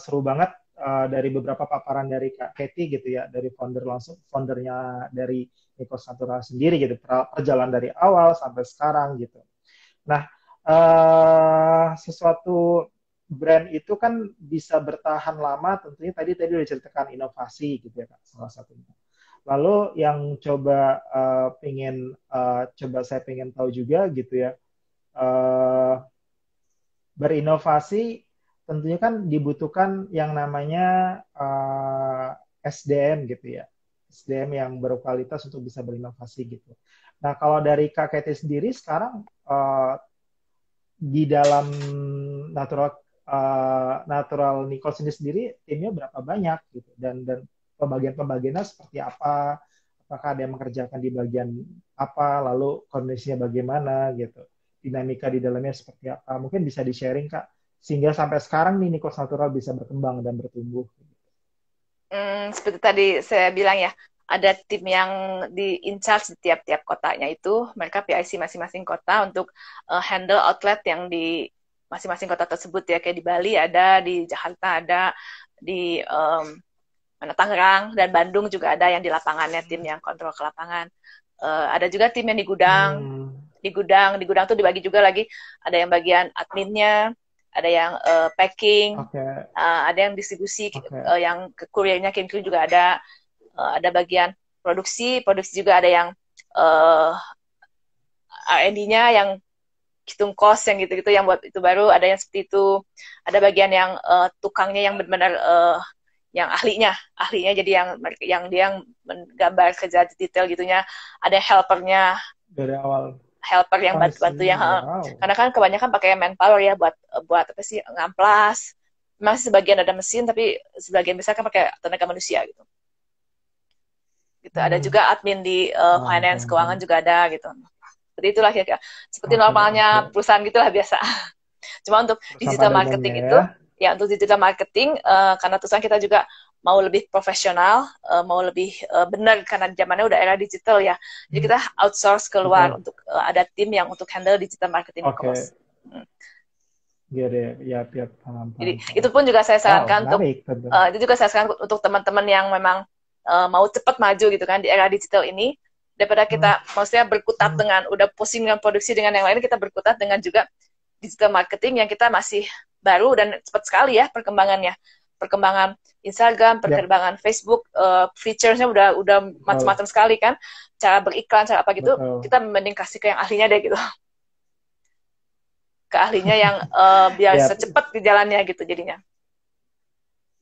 Seru banget dari beberapa paparan dari Kak Katie gitu ya, dari foundernya dari Nikos Natural sendiri gitu, perjalanan dari awal sampai sekarang gitu. Nah, sesuatu brand itu kan bisa bertahan lama, tentunya tadi udah ceritakan inovasi gitu ya Kak, salah satunya. Lalu yang saya pengen tahu juga gitu ya, berinovasi tentunya kan dibutuhkan yang namanya SDM gitu ya, SDM yang berkualitas untuk bisa berinovasi gitu. Nah kalau dari Kak Katie sendiri sekarang di dalam Natural Nikos ini sendiri timnya berapa banyak gitu dan pembagiannya seperti apa, apakah ada yang mengerjakan di bagian apa, lalu kondisinya bagaimana gitu, dinamika di dalamnya seperti apa, mungkin bisa di-sharing Kak sehingga sampai sekarang nih Nikos Natural bisa berkembang dan bertumbuh. Seperti tadi saya bilang ya, ada tim yang in charge di tiap-tiap kotanya itu, mereka PIC masing-masing kota untuk handle outlet yang di masing-masing kota tersebut ya, kayak di Bali ada, di Jakarta ada, di Tangerang dan Bandung juga ada yang di lapangannya, tim yang kontrol ke lapangan. Ada juga tim yang di gudang. Di gudang tuh dibagi juga lagi, ada yang bagian adminnya, ada yang packing, ada yang distribusi, yang ke kurirnya kirim juga ada bagian produksi juga ada yang R&D-nya yang hitung cost yang gitu-gitu, yang buat itu baru ada yang seperti itu, ada bagian yang tukangnya yang benar-benar yang ahlinya jadi yang dia menggambar kerja detail gitunya, ada helpernya dari awal, helper yang bantu yang karena kan kebanyakan pakai manpower ya buat apa sih, ngamplas. Memang sebagian ada mesin tapi sebagian besar kan pakai tenaga manusia gitu. Ada juga admin di finance, keuangan juga ada gitu. Seperti itulah ya, seperti normalnya perusahaan gitulah biasa. Cuma untuk digital marketing itu ya untuk digital marketing karena tujuan kita juga mau lebih profesional, mau lebih benar karena zamannya udah era digital ya. Jadi kita outsource keluar untuk ada tim yang untuk handle digital marketing e-commerce. Jadi itu pun juga saya sarankan untuk teman-teman yang memang mau cepat maju gitu kan di era digital ini, daripada kita maksudnya berkutat dengan udah pusing dengan produksi dengan yang lain, kita berkutat dengan juga digital marketing yang kita masih baru dan cepat sekali ya perkembangan Instagram, perkembangan Facebook, featuresnya udah macam-macam sekali kan, cara beriklan, cara apa gitu. Kita mending kasih ke yang ahlinya deh gitu, ke ahlinya yang biar secepat di jalannya gitu jadinya.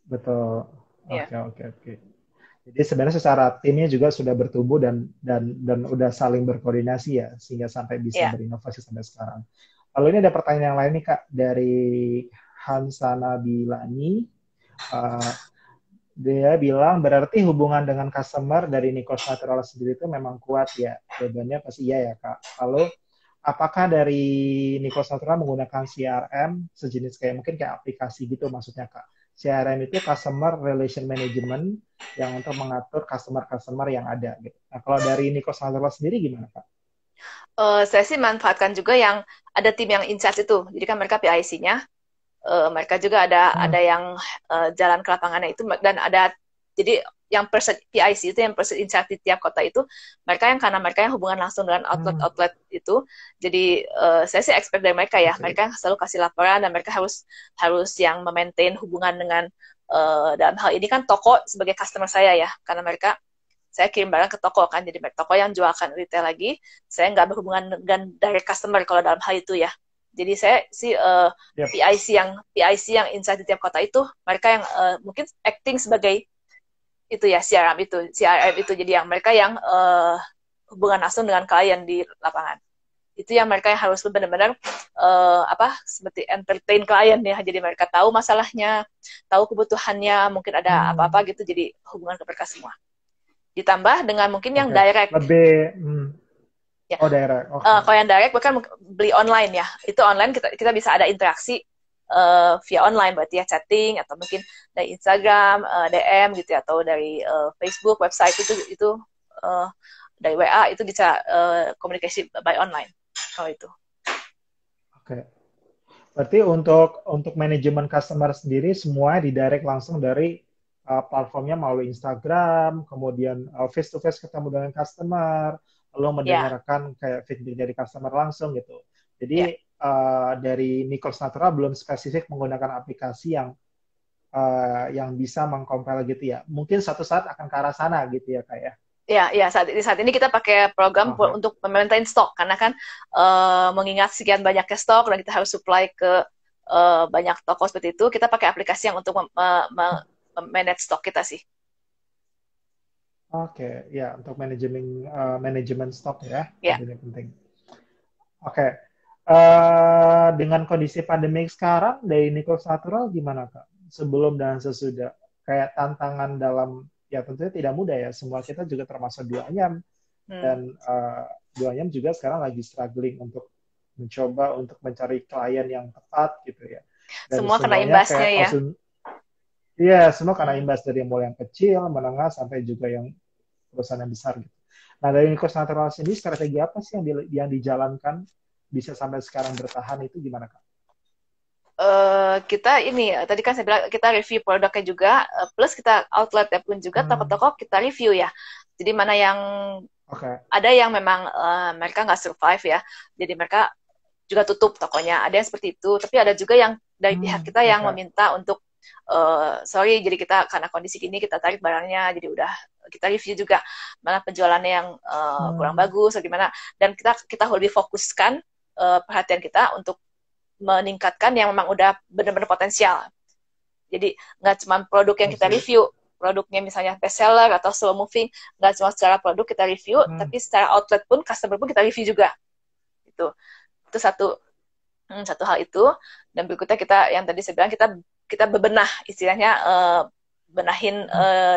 Betul. Oke. Jadi sebenarnya secara timnya juga sudah bertumbuh dan udah saling berkoordinasi ya sehingga sampai bisa berinovasi sampai sekarang. Lalu ini ada pertanyaan yang lain nih Kak dari Hansana Bilani. Dia bilang berarti hubungan dengan customer dari Nikos Natural sendiri itu memang kuat ya. Jawabannya pasti iya ya Kak. Lalu apakah dari Nikos Natural menggunakan CRM sejenis mungkin kayak aplikasi gitu maksudnya Kak? CRM itu Customer Relation Management yang untuk mengatur customer yang ada gitu. Nah, kalau dari Nikos Natural sendiri gimana Kak? Saya sih manfaatkan juga yang ada tim yang in charge itu. Jadi kan mereka PIC-nya, mereka juga ada yang jalan ke lapangannya itu, dan ada, jadi yang person PIC itu, yang person in charge di tiap kota itu, mereka yang, karena mereka yang hubungan langsung dengan outlet-outlet itu. Jadi saya sih expect dari mereka ya, mereka selalu kasih laporan, dan mereka harus yang memaintain hubungan dengan dalam hal ini kan toko sebagai customer saya ya, karena mereka, saya kirim barang ke toko kan, jadi toko yang jualkan retail lagi, saya nggak berhubungan dengan direct customer kalau dalam hal itu ya. Jadi saya si PIC yang inside di tiap kota itu, mereka yang mungkin acting sebagai itu ya, CRM itu, jadi yang mereka yang hubungan langsung dengan klien di lapangan. Itu yang mereka yang harus benar-benar seperti entertain klien ya, jadi mereka tahu masalahnya, tahu kebutuhannya, mungkin ada apa-apa gitu, jadi hubungan ke mereka semua. Ditambah dengan mungkin yang direct. Lebih, ya. Direct. Kalau yang direct bahkan beli online ya, itu online kita bisa ada interaksi via online, berarti ya chatting, atau mungkin dari Instagram, DM gitu ya, atau dari Facebook, website itu dari WA itu bisa komunikasi by online kalau itu. Oke. Berarti untuk manajemen customer sendiri semua didirect langsung dari platformnya melalui Instagram, kemudian face to face ketemu dengan customer, lalu mendengarkan kayak feedback dari customer langsung gitu. Jadi dari Nichols Natural belum spesifik menggunakan aplikasi yang bisa mengcompile gitu ya. Mungkin suatu saat akan ke arah sana gitu ya, kayak. Ya, saat ini kita pakai program untuk memaintain stok, karena kan mengingat sekian banyaknya stok dan kita harus supply ke banyak toko seperti itu, kita pakai aplikasi yang untuk manage stok kita sih. Oke, ya, untuk manajemen stok ya, ini penting. Oke, dengan kondisi pandemi sekarang dari Nichols Natural gimana Kak? Sebelum dan sesudah, kayak tantangan dalam, ya tentunya tidak mudah ya, semua kita juga termasuk Duanyam, dan Duanyam juga sekarang lagi struggling untuk mencoba untuk mencari klien yang tepat gitu ya. Dan semua kena imbasnya ya. Iya, semua kena imbas, dari mulai yang kecil, menengah, sampai juga yang perusahaan yang besar gitu. Nah, dari Nichols Natural sendiri, strategi apa sih yang dijalankan bisa sampai sekarang bertahan, itu gimana Kak? Kita ini, tadi kan saya bilang kita review produknya juga, plus kita outletnya pun juga, toko-toko kita review ya. Jadi mana yang ada yang memang mereka nggak survive ya, jadi mereka juga tutup tokonya. Ada yang seperti itu, tapi ada juga yang dari pihak kita yang meminta untuk sorry, jadi kita karena kondisi gini kita tarik barangnya, jadi udah kita review juga mana penjualannya yang kurang bagus atau gimana, dan kita lebih fokuskan perhatian kita untuk meningkatkan yang memang udah benar-benar potensial. Jadi nggak cuma produk yang kita review, produknya misalnya best seller atau slow moving, nggak cuma secara produk kita review, tapi secara outlet pun, customer pun kita review juga. Itu satu hal itu. Dan berikutnya kita, yang tadi saya bilang, kita bebenah, istilahnya benahin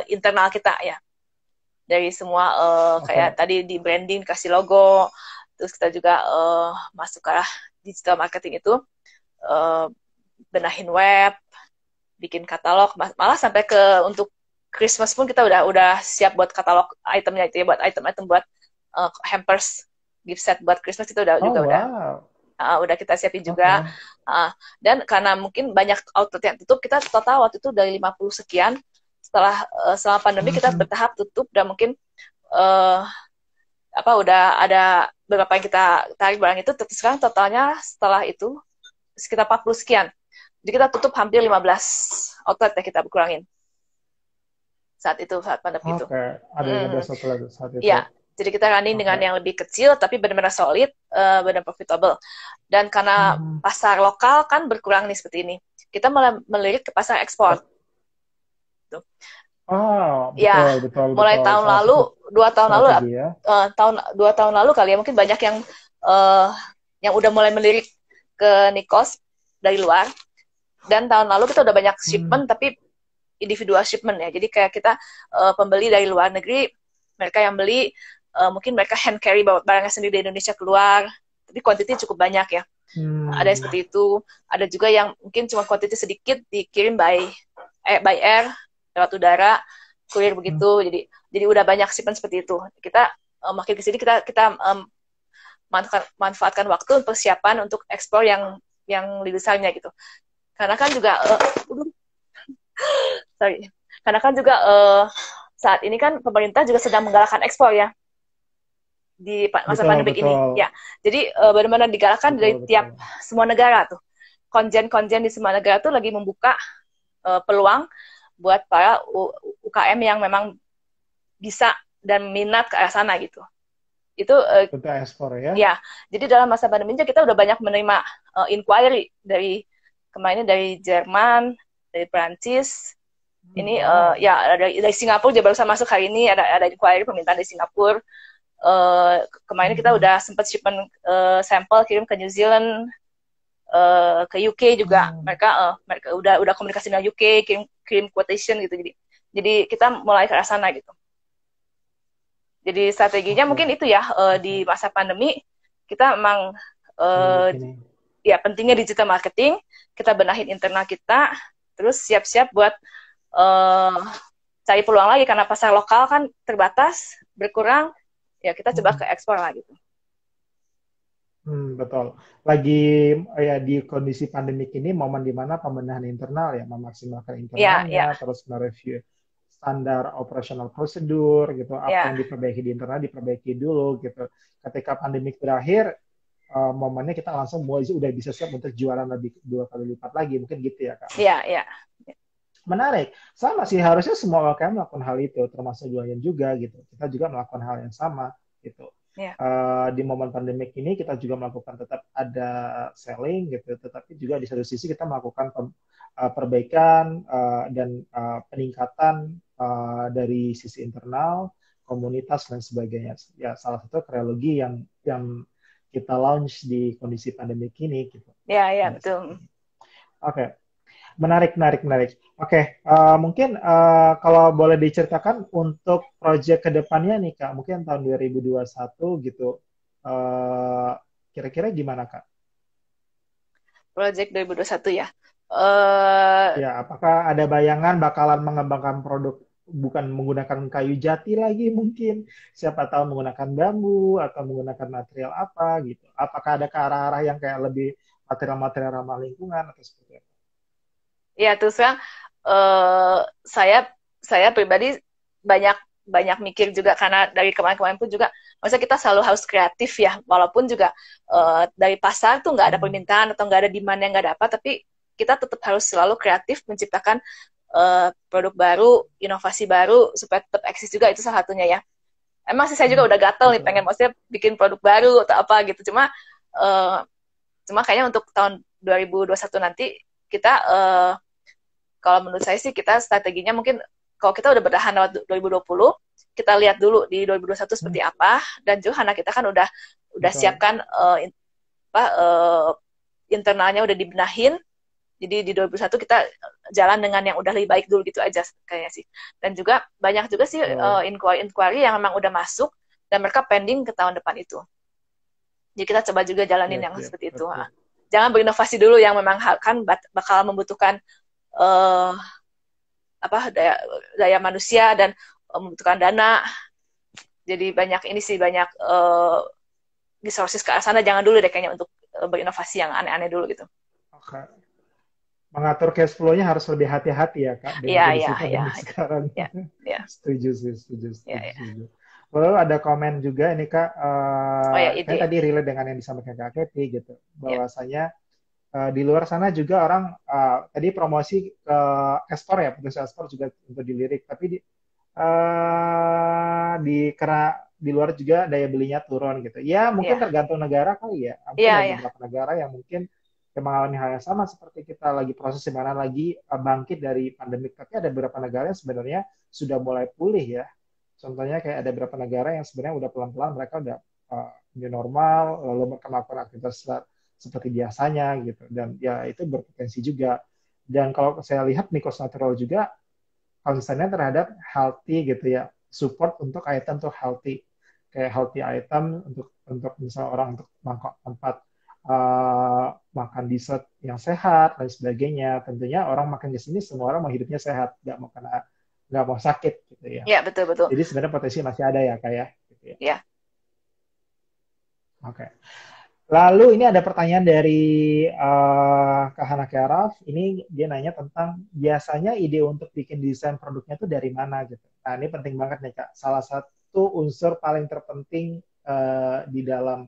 internal kita ya, dari semua kayak tadi di branding, kasih logo, terus kita juga masuk ke arah digital marketing itu, benahin web, bikin katalog, malah sampai ke untuk Christmas pun kita udah siap buat katalog itemnya itu ya, buat item-item buat hampers, gift set buat Christmas itu udah udah kita siapin juga. Dan karena mungkin banyak outlet yang tutup, kita total waktu itu dari 50 sekian, selama pandemi kita bertahap tutup, dan mungkin udah ada beberapa yang kita tarik barang itu, tapi sekarang totalnya setelah itu sekitar 40 sekian. Jadi kita tutup hampir 15 outlet ya, kita kurangin saat pandemi itu. Ada 15 outlet saat itu. Ya, jadi kita running dengan yang lebih kecil, tapi benar-benar solid, benar profitable. Dan karena pasar lokal kan berkurang nih seperti ini, kita mulai melirik ke pasar ekspor. Tuh. Betul. Mulai tahun lalu, 2 tahun lalu kali ya, mungkin banyak yang udah mulai melirik ke Nichols dari luar. Dan tahun lalu kita udah banyak shipment, tapi individual shipment ya. Jadi kayak kita pembeli dari luar negeri, mereka yang beli, mungkin mereka hand carry bawa barangnya sendiri dari Indonesia keluar, tapi kuantiti cukup banyak ya. Ada yang seperti itu. Ada juga yang mungkin cuma kuantiti sedikit, dikirim by air, lewat udara, kurir begitu. Jadi udah banyak shipment seperti itu. Kita makin kesini kita manfaatkan waktu persiapan untuk ekspor yang lebih besarnya gitu. Karena kan juga sorry. Karena kan juga saat ini kan pemerintah juga sedang menggalakkan ekspor ya di masa pandemi ini. Ya, jadi benar-benar digalakkan dari tiap semua negara tuh. Konjen-konjen di semua negara tuh lagi membuka peluang buat para UKM yang memang bisa dan minat ke arah sana gitu. Itu untuk ekspor ya. Ya, jadi dalam masa pandemi ini kita udah banyak menerima inquiry dari kemarin dari Jerman, dari Prancis. Ini ya dari Singapura juga baru masuk hari ini ada inquiry permintaan dari Singapura. Kemarin kita udah sempat shipment sampel kirim ke New Zealand, ke UK juga. Mereka udah komunikasi dengan UK, kirim quotation gitu. Jadi kita mulai ke arah sana gitu. Jadi strateginya mungkin itu ya, di masa pandemi kita memang ya pentingnya digital marketing, kita benahin internal kita, terus siap-siap buat cari peluang lagi karena pasar lokal kan terbatas, berkurang, ya kita coba ke ekspor lah gitu. Betul. Lagi ya di kondisi pandemik ini momen di mana pembenahan internal ya, memaksimalkan internalnya, terus mereview standar operational prosedur gitu, apa yang diperbaiki di internal diperbaiki dulu gitu. Ketika pandemik berakhir, momennya kita langsung udah bisa siap untuk jualan lebih 2 kali lipat lagi, mungkin gitu ya Kak? Iya. Menarik. Sama sih, harusnya semua UMKM melakukan hal itu, termasuk jualan juga gitu. Kita juga melakukan hal yang sama gitu. Di momen pandemik ini kita juga melakukan tetap ada selling gitu, tetapi juga di satu sisi kita melakukan perbaikan dan peningkatan dari sisi internal, komunitas dan sebagainya. Ya salah satu kreologi yang kita launch di kondisi pandemik ini gitu. Ya, betul. Oke. Menarik. Oke, mungkin kalau boleh diceritakan untuk proyek kedepannya nih Kak, mungkin tahun 2021 gitu, kira-kira gimana Kak? Proyek 2021 ya? Ya, apakah ada bayangan bakalan mengembangkan produk bukan menggunakan kayu jati lagi mungkin, siapa tahu menggunakan bambu atau menggunakan material apa gitu? Apakah ada ke arah-arah yang kayak lebih material-material ramah lingkungan atau seperti apa? Ya, terus terang saya pribadi banyak mikir juga karena dari kemarin-kemarin pun juga maksudnya kita selalu harus kreatif ya, walaupun juga dari pasar tuh nggak ada permintaan atau nggak ada demand yang nggak dapat, tapi kita tetap harus selalu kreatif menciptakan produk baru, inovasi baru supaya tetap eksis juga, itu salah satunya ya. Emang sih saya juga udah gatel nih pengen maksudnya bikin produk baru atau apa gitu, cuma kayaknya untuk tahun 2021 nanti kita kalau menurut saya sih kita strateginya mungkin kalau kita udah bertahan lewat 2020, kita lihat dulu di 2021 seperti apa, dan juga karena kita kan udah siapkan internalnya udah dibenahin, jadi di 2021 kita jalan dengan yang udah lebih baik dulu gitu aja kayaknya sih. Dan juga banyak juga sih inquiry yang memang udah masuk dan mereka pending ke tahun depan itu. Jadi kita coba juga jalanin yang seperti itu. Jangan berinovasi dulu yang memang kan bakal membutuhkan daya manusia dan membutuhkan dana. Jadi banyak resources ke sana, jangan dulu deh kayaknya untuk berinovasi yang aneh-aneh dulu gitu. Oke. Mengatur cash flow-nya harus lebih hati-hati ya Kak dengan kondisi pandemi sekarang. Setuju. Lalu ada komen juga ini Kak, kayak tadi relate dengan yang disampaikan Kak Kety gitu, bahwasanya di luar sana juga orang tadi promosi ke ekspor ya, potensi ekspor juga untuk dilirik, tapi karena di luar juga daya belinya turun gitu. Ya mungkin tergantung negara kali ya. Mungkin ada beberapa negara yang mungkin mengalami hal yang sama seperti kita lagi proses di mana lagi bangkit dari pandemik, tapi ada beberapa negara yang sebenarnya sudah mulai pulih ya. Contohnya kayak ada beberapa negara yang sebenarnya udah pelan-pelan mereka udah new normal, lalu melakukan aktivitas seperti biasanya gitu, dan ya itu berpotensi juga. Dan kalau saya lihat Nikos Natural juga konsennya terhadap healthy gitu ya, support untuk item tuh healthy, kayak healthy item untuk misalnya orang untuk tempat makan dessert yang sehat dan sebagainya. Tentunya orang makan di sini semua orang mau hidupnya sehat, nggak mau sakit gitu ya. Iya, betul. Jadi sebenarnya potensi masih ada ya Kak ya. Gitu ya. Iya. Oke. Lalu ini ada pertanyaan dari Kak Hana Keraf. Ini dia nanya tentang biasanya ide untuk bikin desain produknya itu dari mana gitu. Nah ini penting banget nih Kak. Salah satu unsur paling terpenting di dalam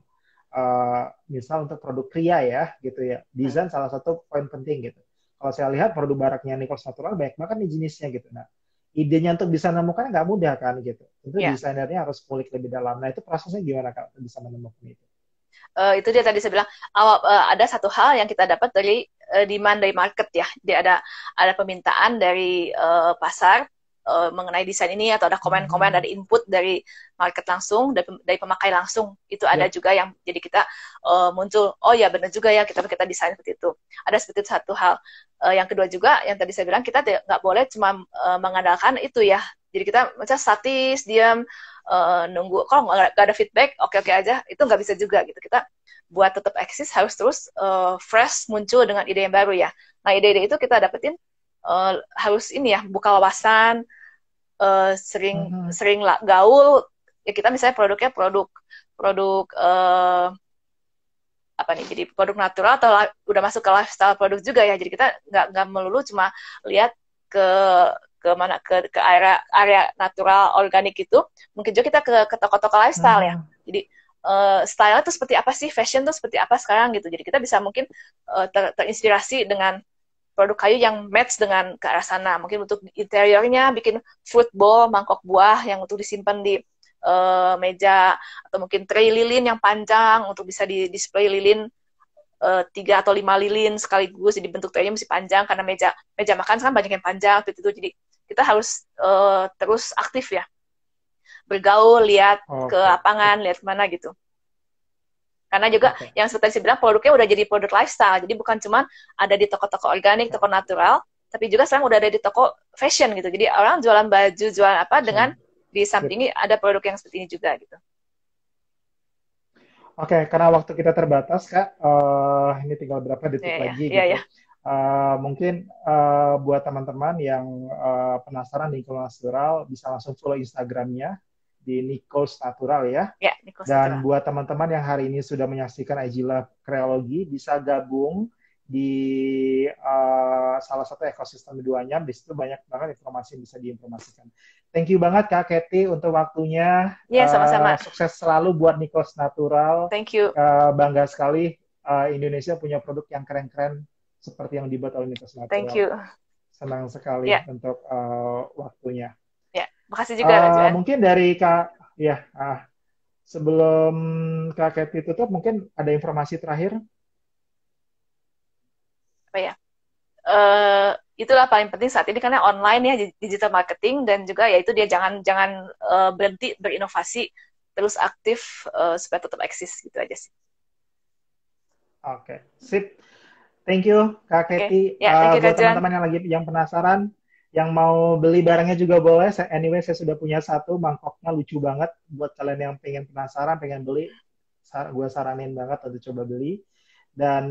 misal untuk produk pria ya gitu ya. Desain salah satu poin penting gitu. Kalau saya lihat produk baraknya Nichols Natural banyak banget nih jenisnya gitu. Nah idenya untuk bisa menemukan nggak mudah kan gitu. Tentu Ya. desainernya harus kulik lebih dalam. Nah itu prosesnya gimana Kak untuk bisa menemukan itu? Itu dia tadi saya bilang ada satu hal yang kita dapat dari demand dari market ya. Jadi ada permintaan dari pasar mengenai desain ini atau ada komen-komen, ada input dari market langsung, dari pemakai langsung. Itu ada juga yang jadi kita muncul, oh ya benar juga ya kita desain seperti itu. Ada seperti itu satu hal. Yang kedua juga yang tadi saya bilang kita nggak boleh cuma mengandalkan itu ya. Jadi kita macam statis, diam, nunggu kalau nggak ada feedback oke aja, itu nggak bisa juga gitu. Kita buat tetap eksis harus terus fresh muncul dengan ide yang baru ya. Nah ide-ide itu kita dapetin harus ini ya, buka wawasan, sering gaul ya. Kita misalnya produknya produk apa nih, jadi produk natural atau udah masuk ke lifestyle produk juga ya. Jadi kita nggak melulu cuma lihat ke mana ke area natural organik itu, mungkin juga kita ke toko-toko lifestyle ya. Jadi style itu seperti apa sih, fashion itu seperti apa sekarang gitu. Jadi kita bisa mungkin terinspirasi dengan produk kayu yang match dengan ke arah sana. Mungkin untuk interiornya bikin fruit bowl, mangkok buah yang untuk disimpan di meja, atau mungkin tray lilin yang panjang untuk bisa di display lilin 3 atau 5 lilin sekaligus. Jadi bentuk traynya mesti panjang karena meja makan kan banyak yang panjang gitu. Jadi kita harus terus aktif ya, bergaul, lihat ke lapangan, lihat mana gitu. Karena juga yang seperti saya bilang, produknya udah jadi produk lifestyle. Jadi bukan cuma ada di toko-toko organik, toko natural, tapi juga sekarang udah ada di toko fashion gitu. Jadi orang jualan baju, jualan apa dengan di samping ini ada produk yang seperti ini juga gitu. Oke, karena waktu kita terbatas, Kak, ini tinggal berapa detik lagi gitu. Mungkin buat teman-teman yang penasaran di Nichols Natural, bisa langsung follow Instagramnya di Nichols Natural ya. Nichols Dan Natural. buat teman-teman yang hari ini sudah menyaksikan IG Love Kreologi, bisa gabung di salah satu ekosistem Duanyam. Di situ banyak banget informasi yang bisa diinformasikan. Thank you banget Kak Katy untuk waktunya. Sama-sama. Sukses selalu buat Nichols Natural. Thank you. Bangga sekali Indonesia punya produk yang keren-keren seperti yang dibuat oleh Nichols Natural. Thank you. Senang sekali untuk waktunya. Makasih juga. Mungkin dari Kak, sebelum Kak Katy tutup, mungkin ada informasi terakhir? Apa ya? Itulah paling penting saat ini karena online ya, digital marketing, dan juga ya itu dia jangan berhenti berinovasi, terus aktif supaya tetap eksis gitu aja sih. Oke, sip. Thank you Kak Katy. Buat teman-teman yang penasaran, yang mau beli barangnya juga boleh. Anyway, saya sudah punya satu, mangkoknya lucu banget. Buat kalian yang pengen penasaran, pengen beli, gue saranin banget untuk coba beli. Dan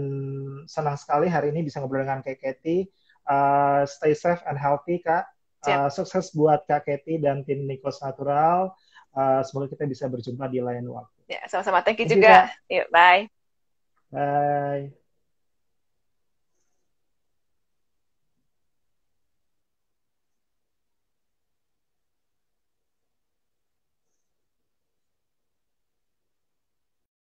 senang sekali hari ini bisa ngobrol dengan Kak Katy. Stay safe and healthy, Kak. Sukses buat Kak Katy dan tim Nichols Natural. Semoga kita bisa berjumpa di lain waktu. Sama-sama. Thank you juga. Yuk, bye. Bye.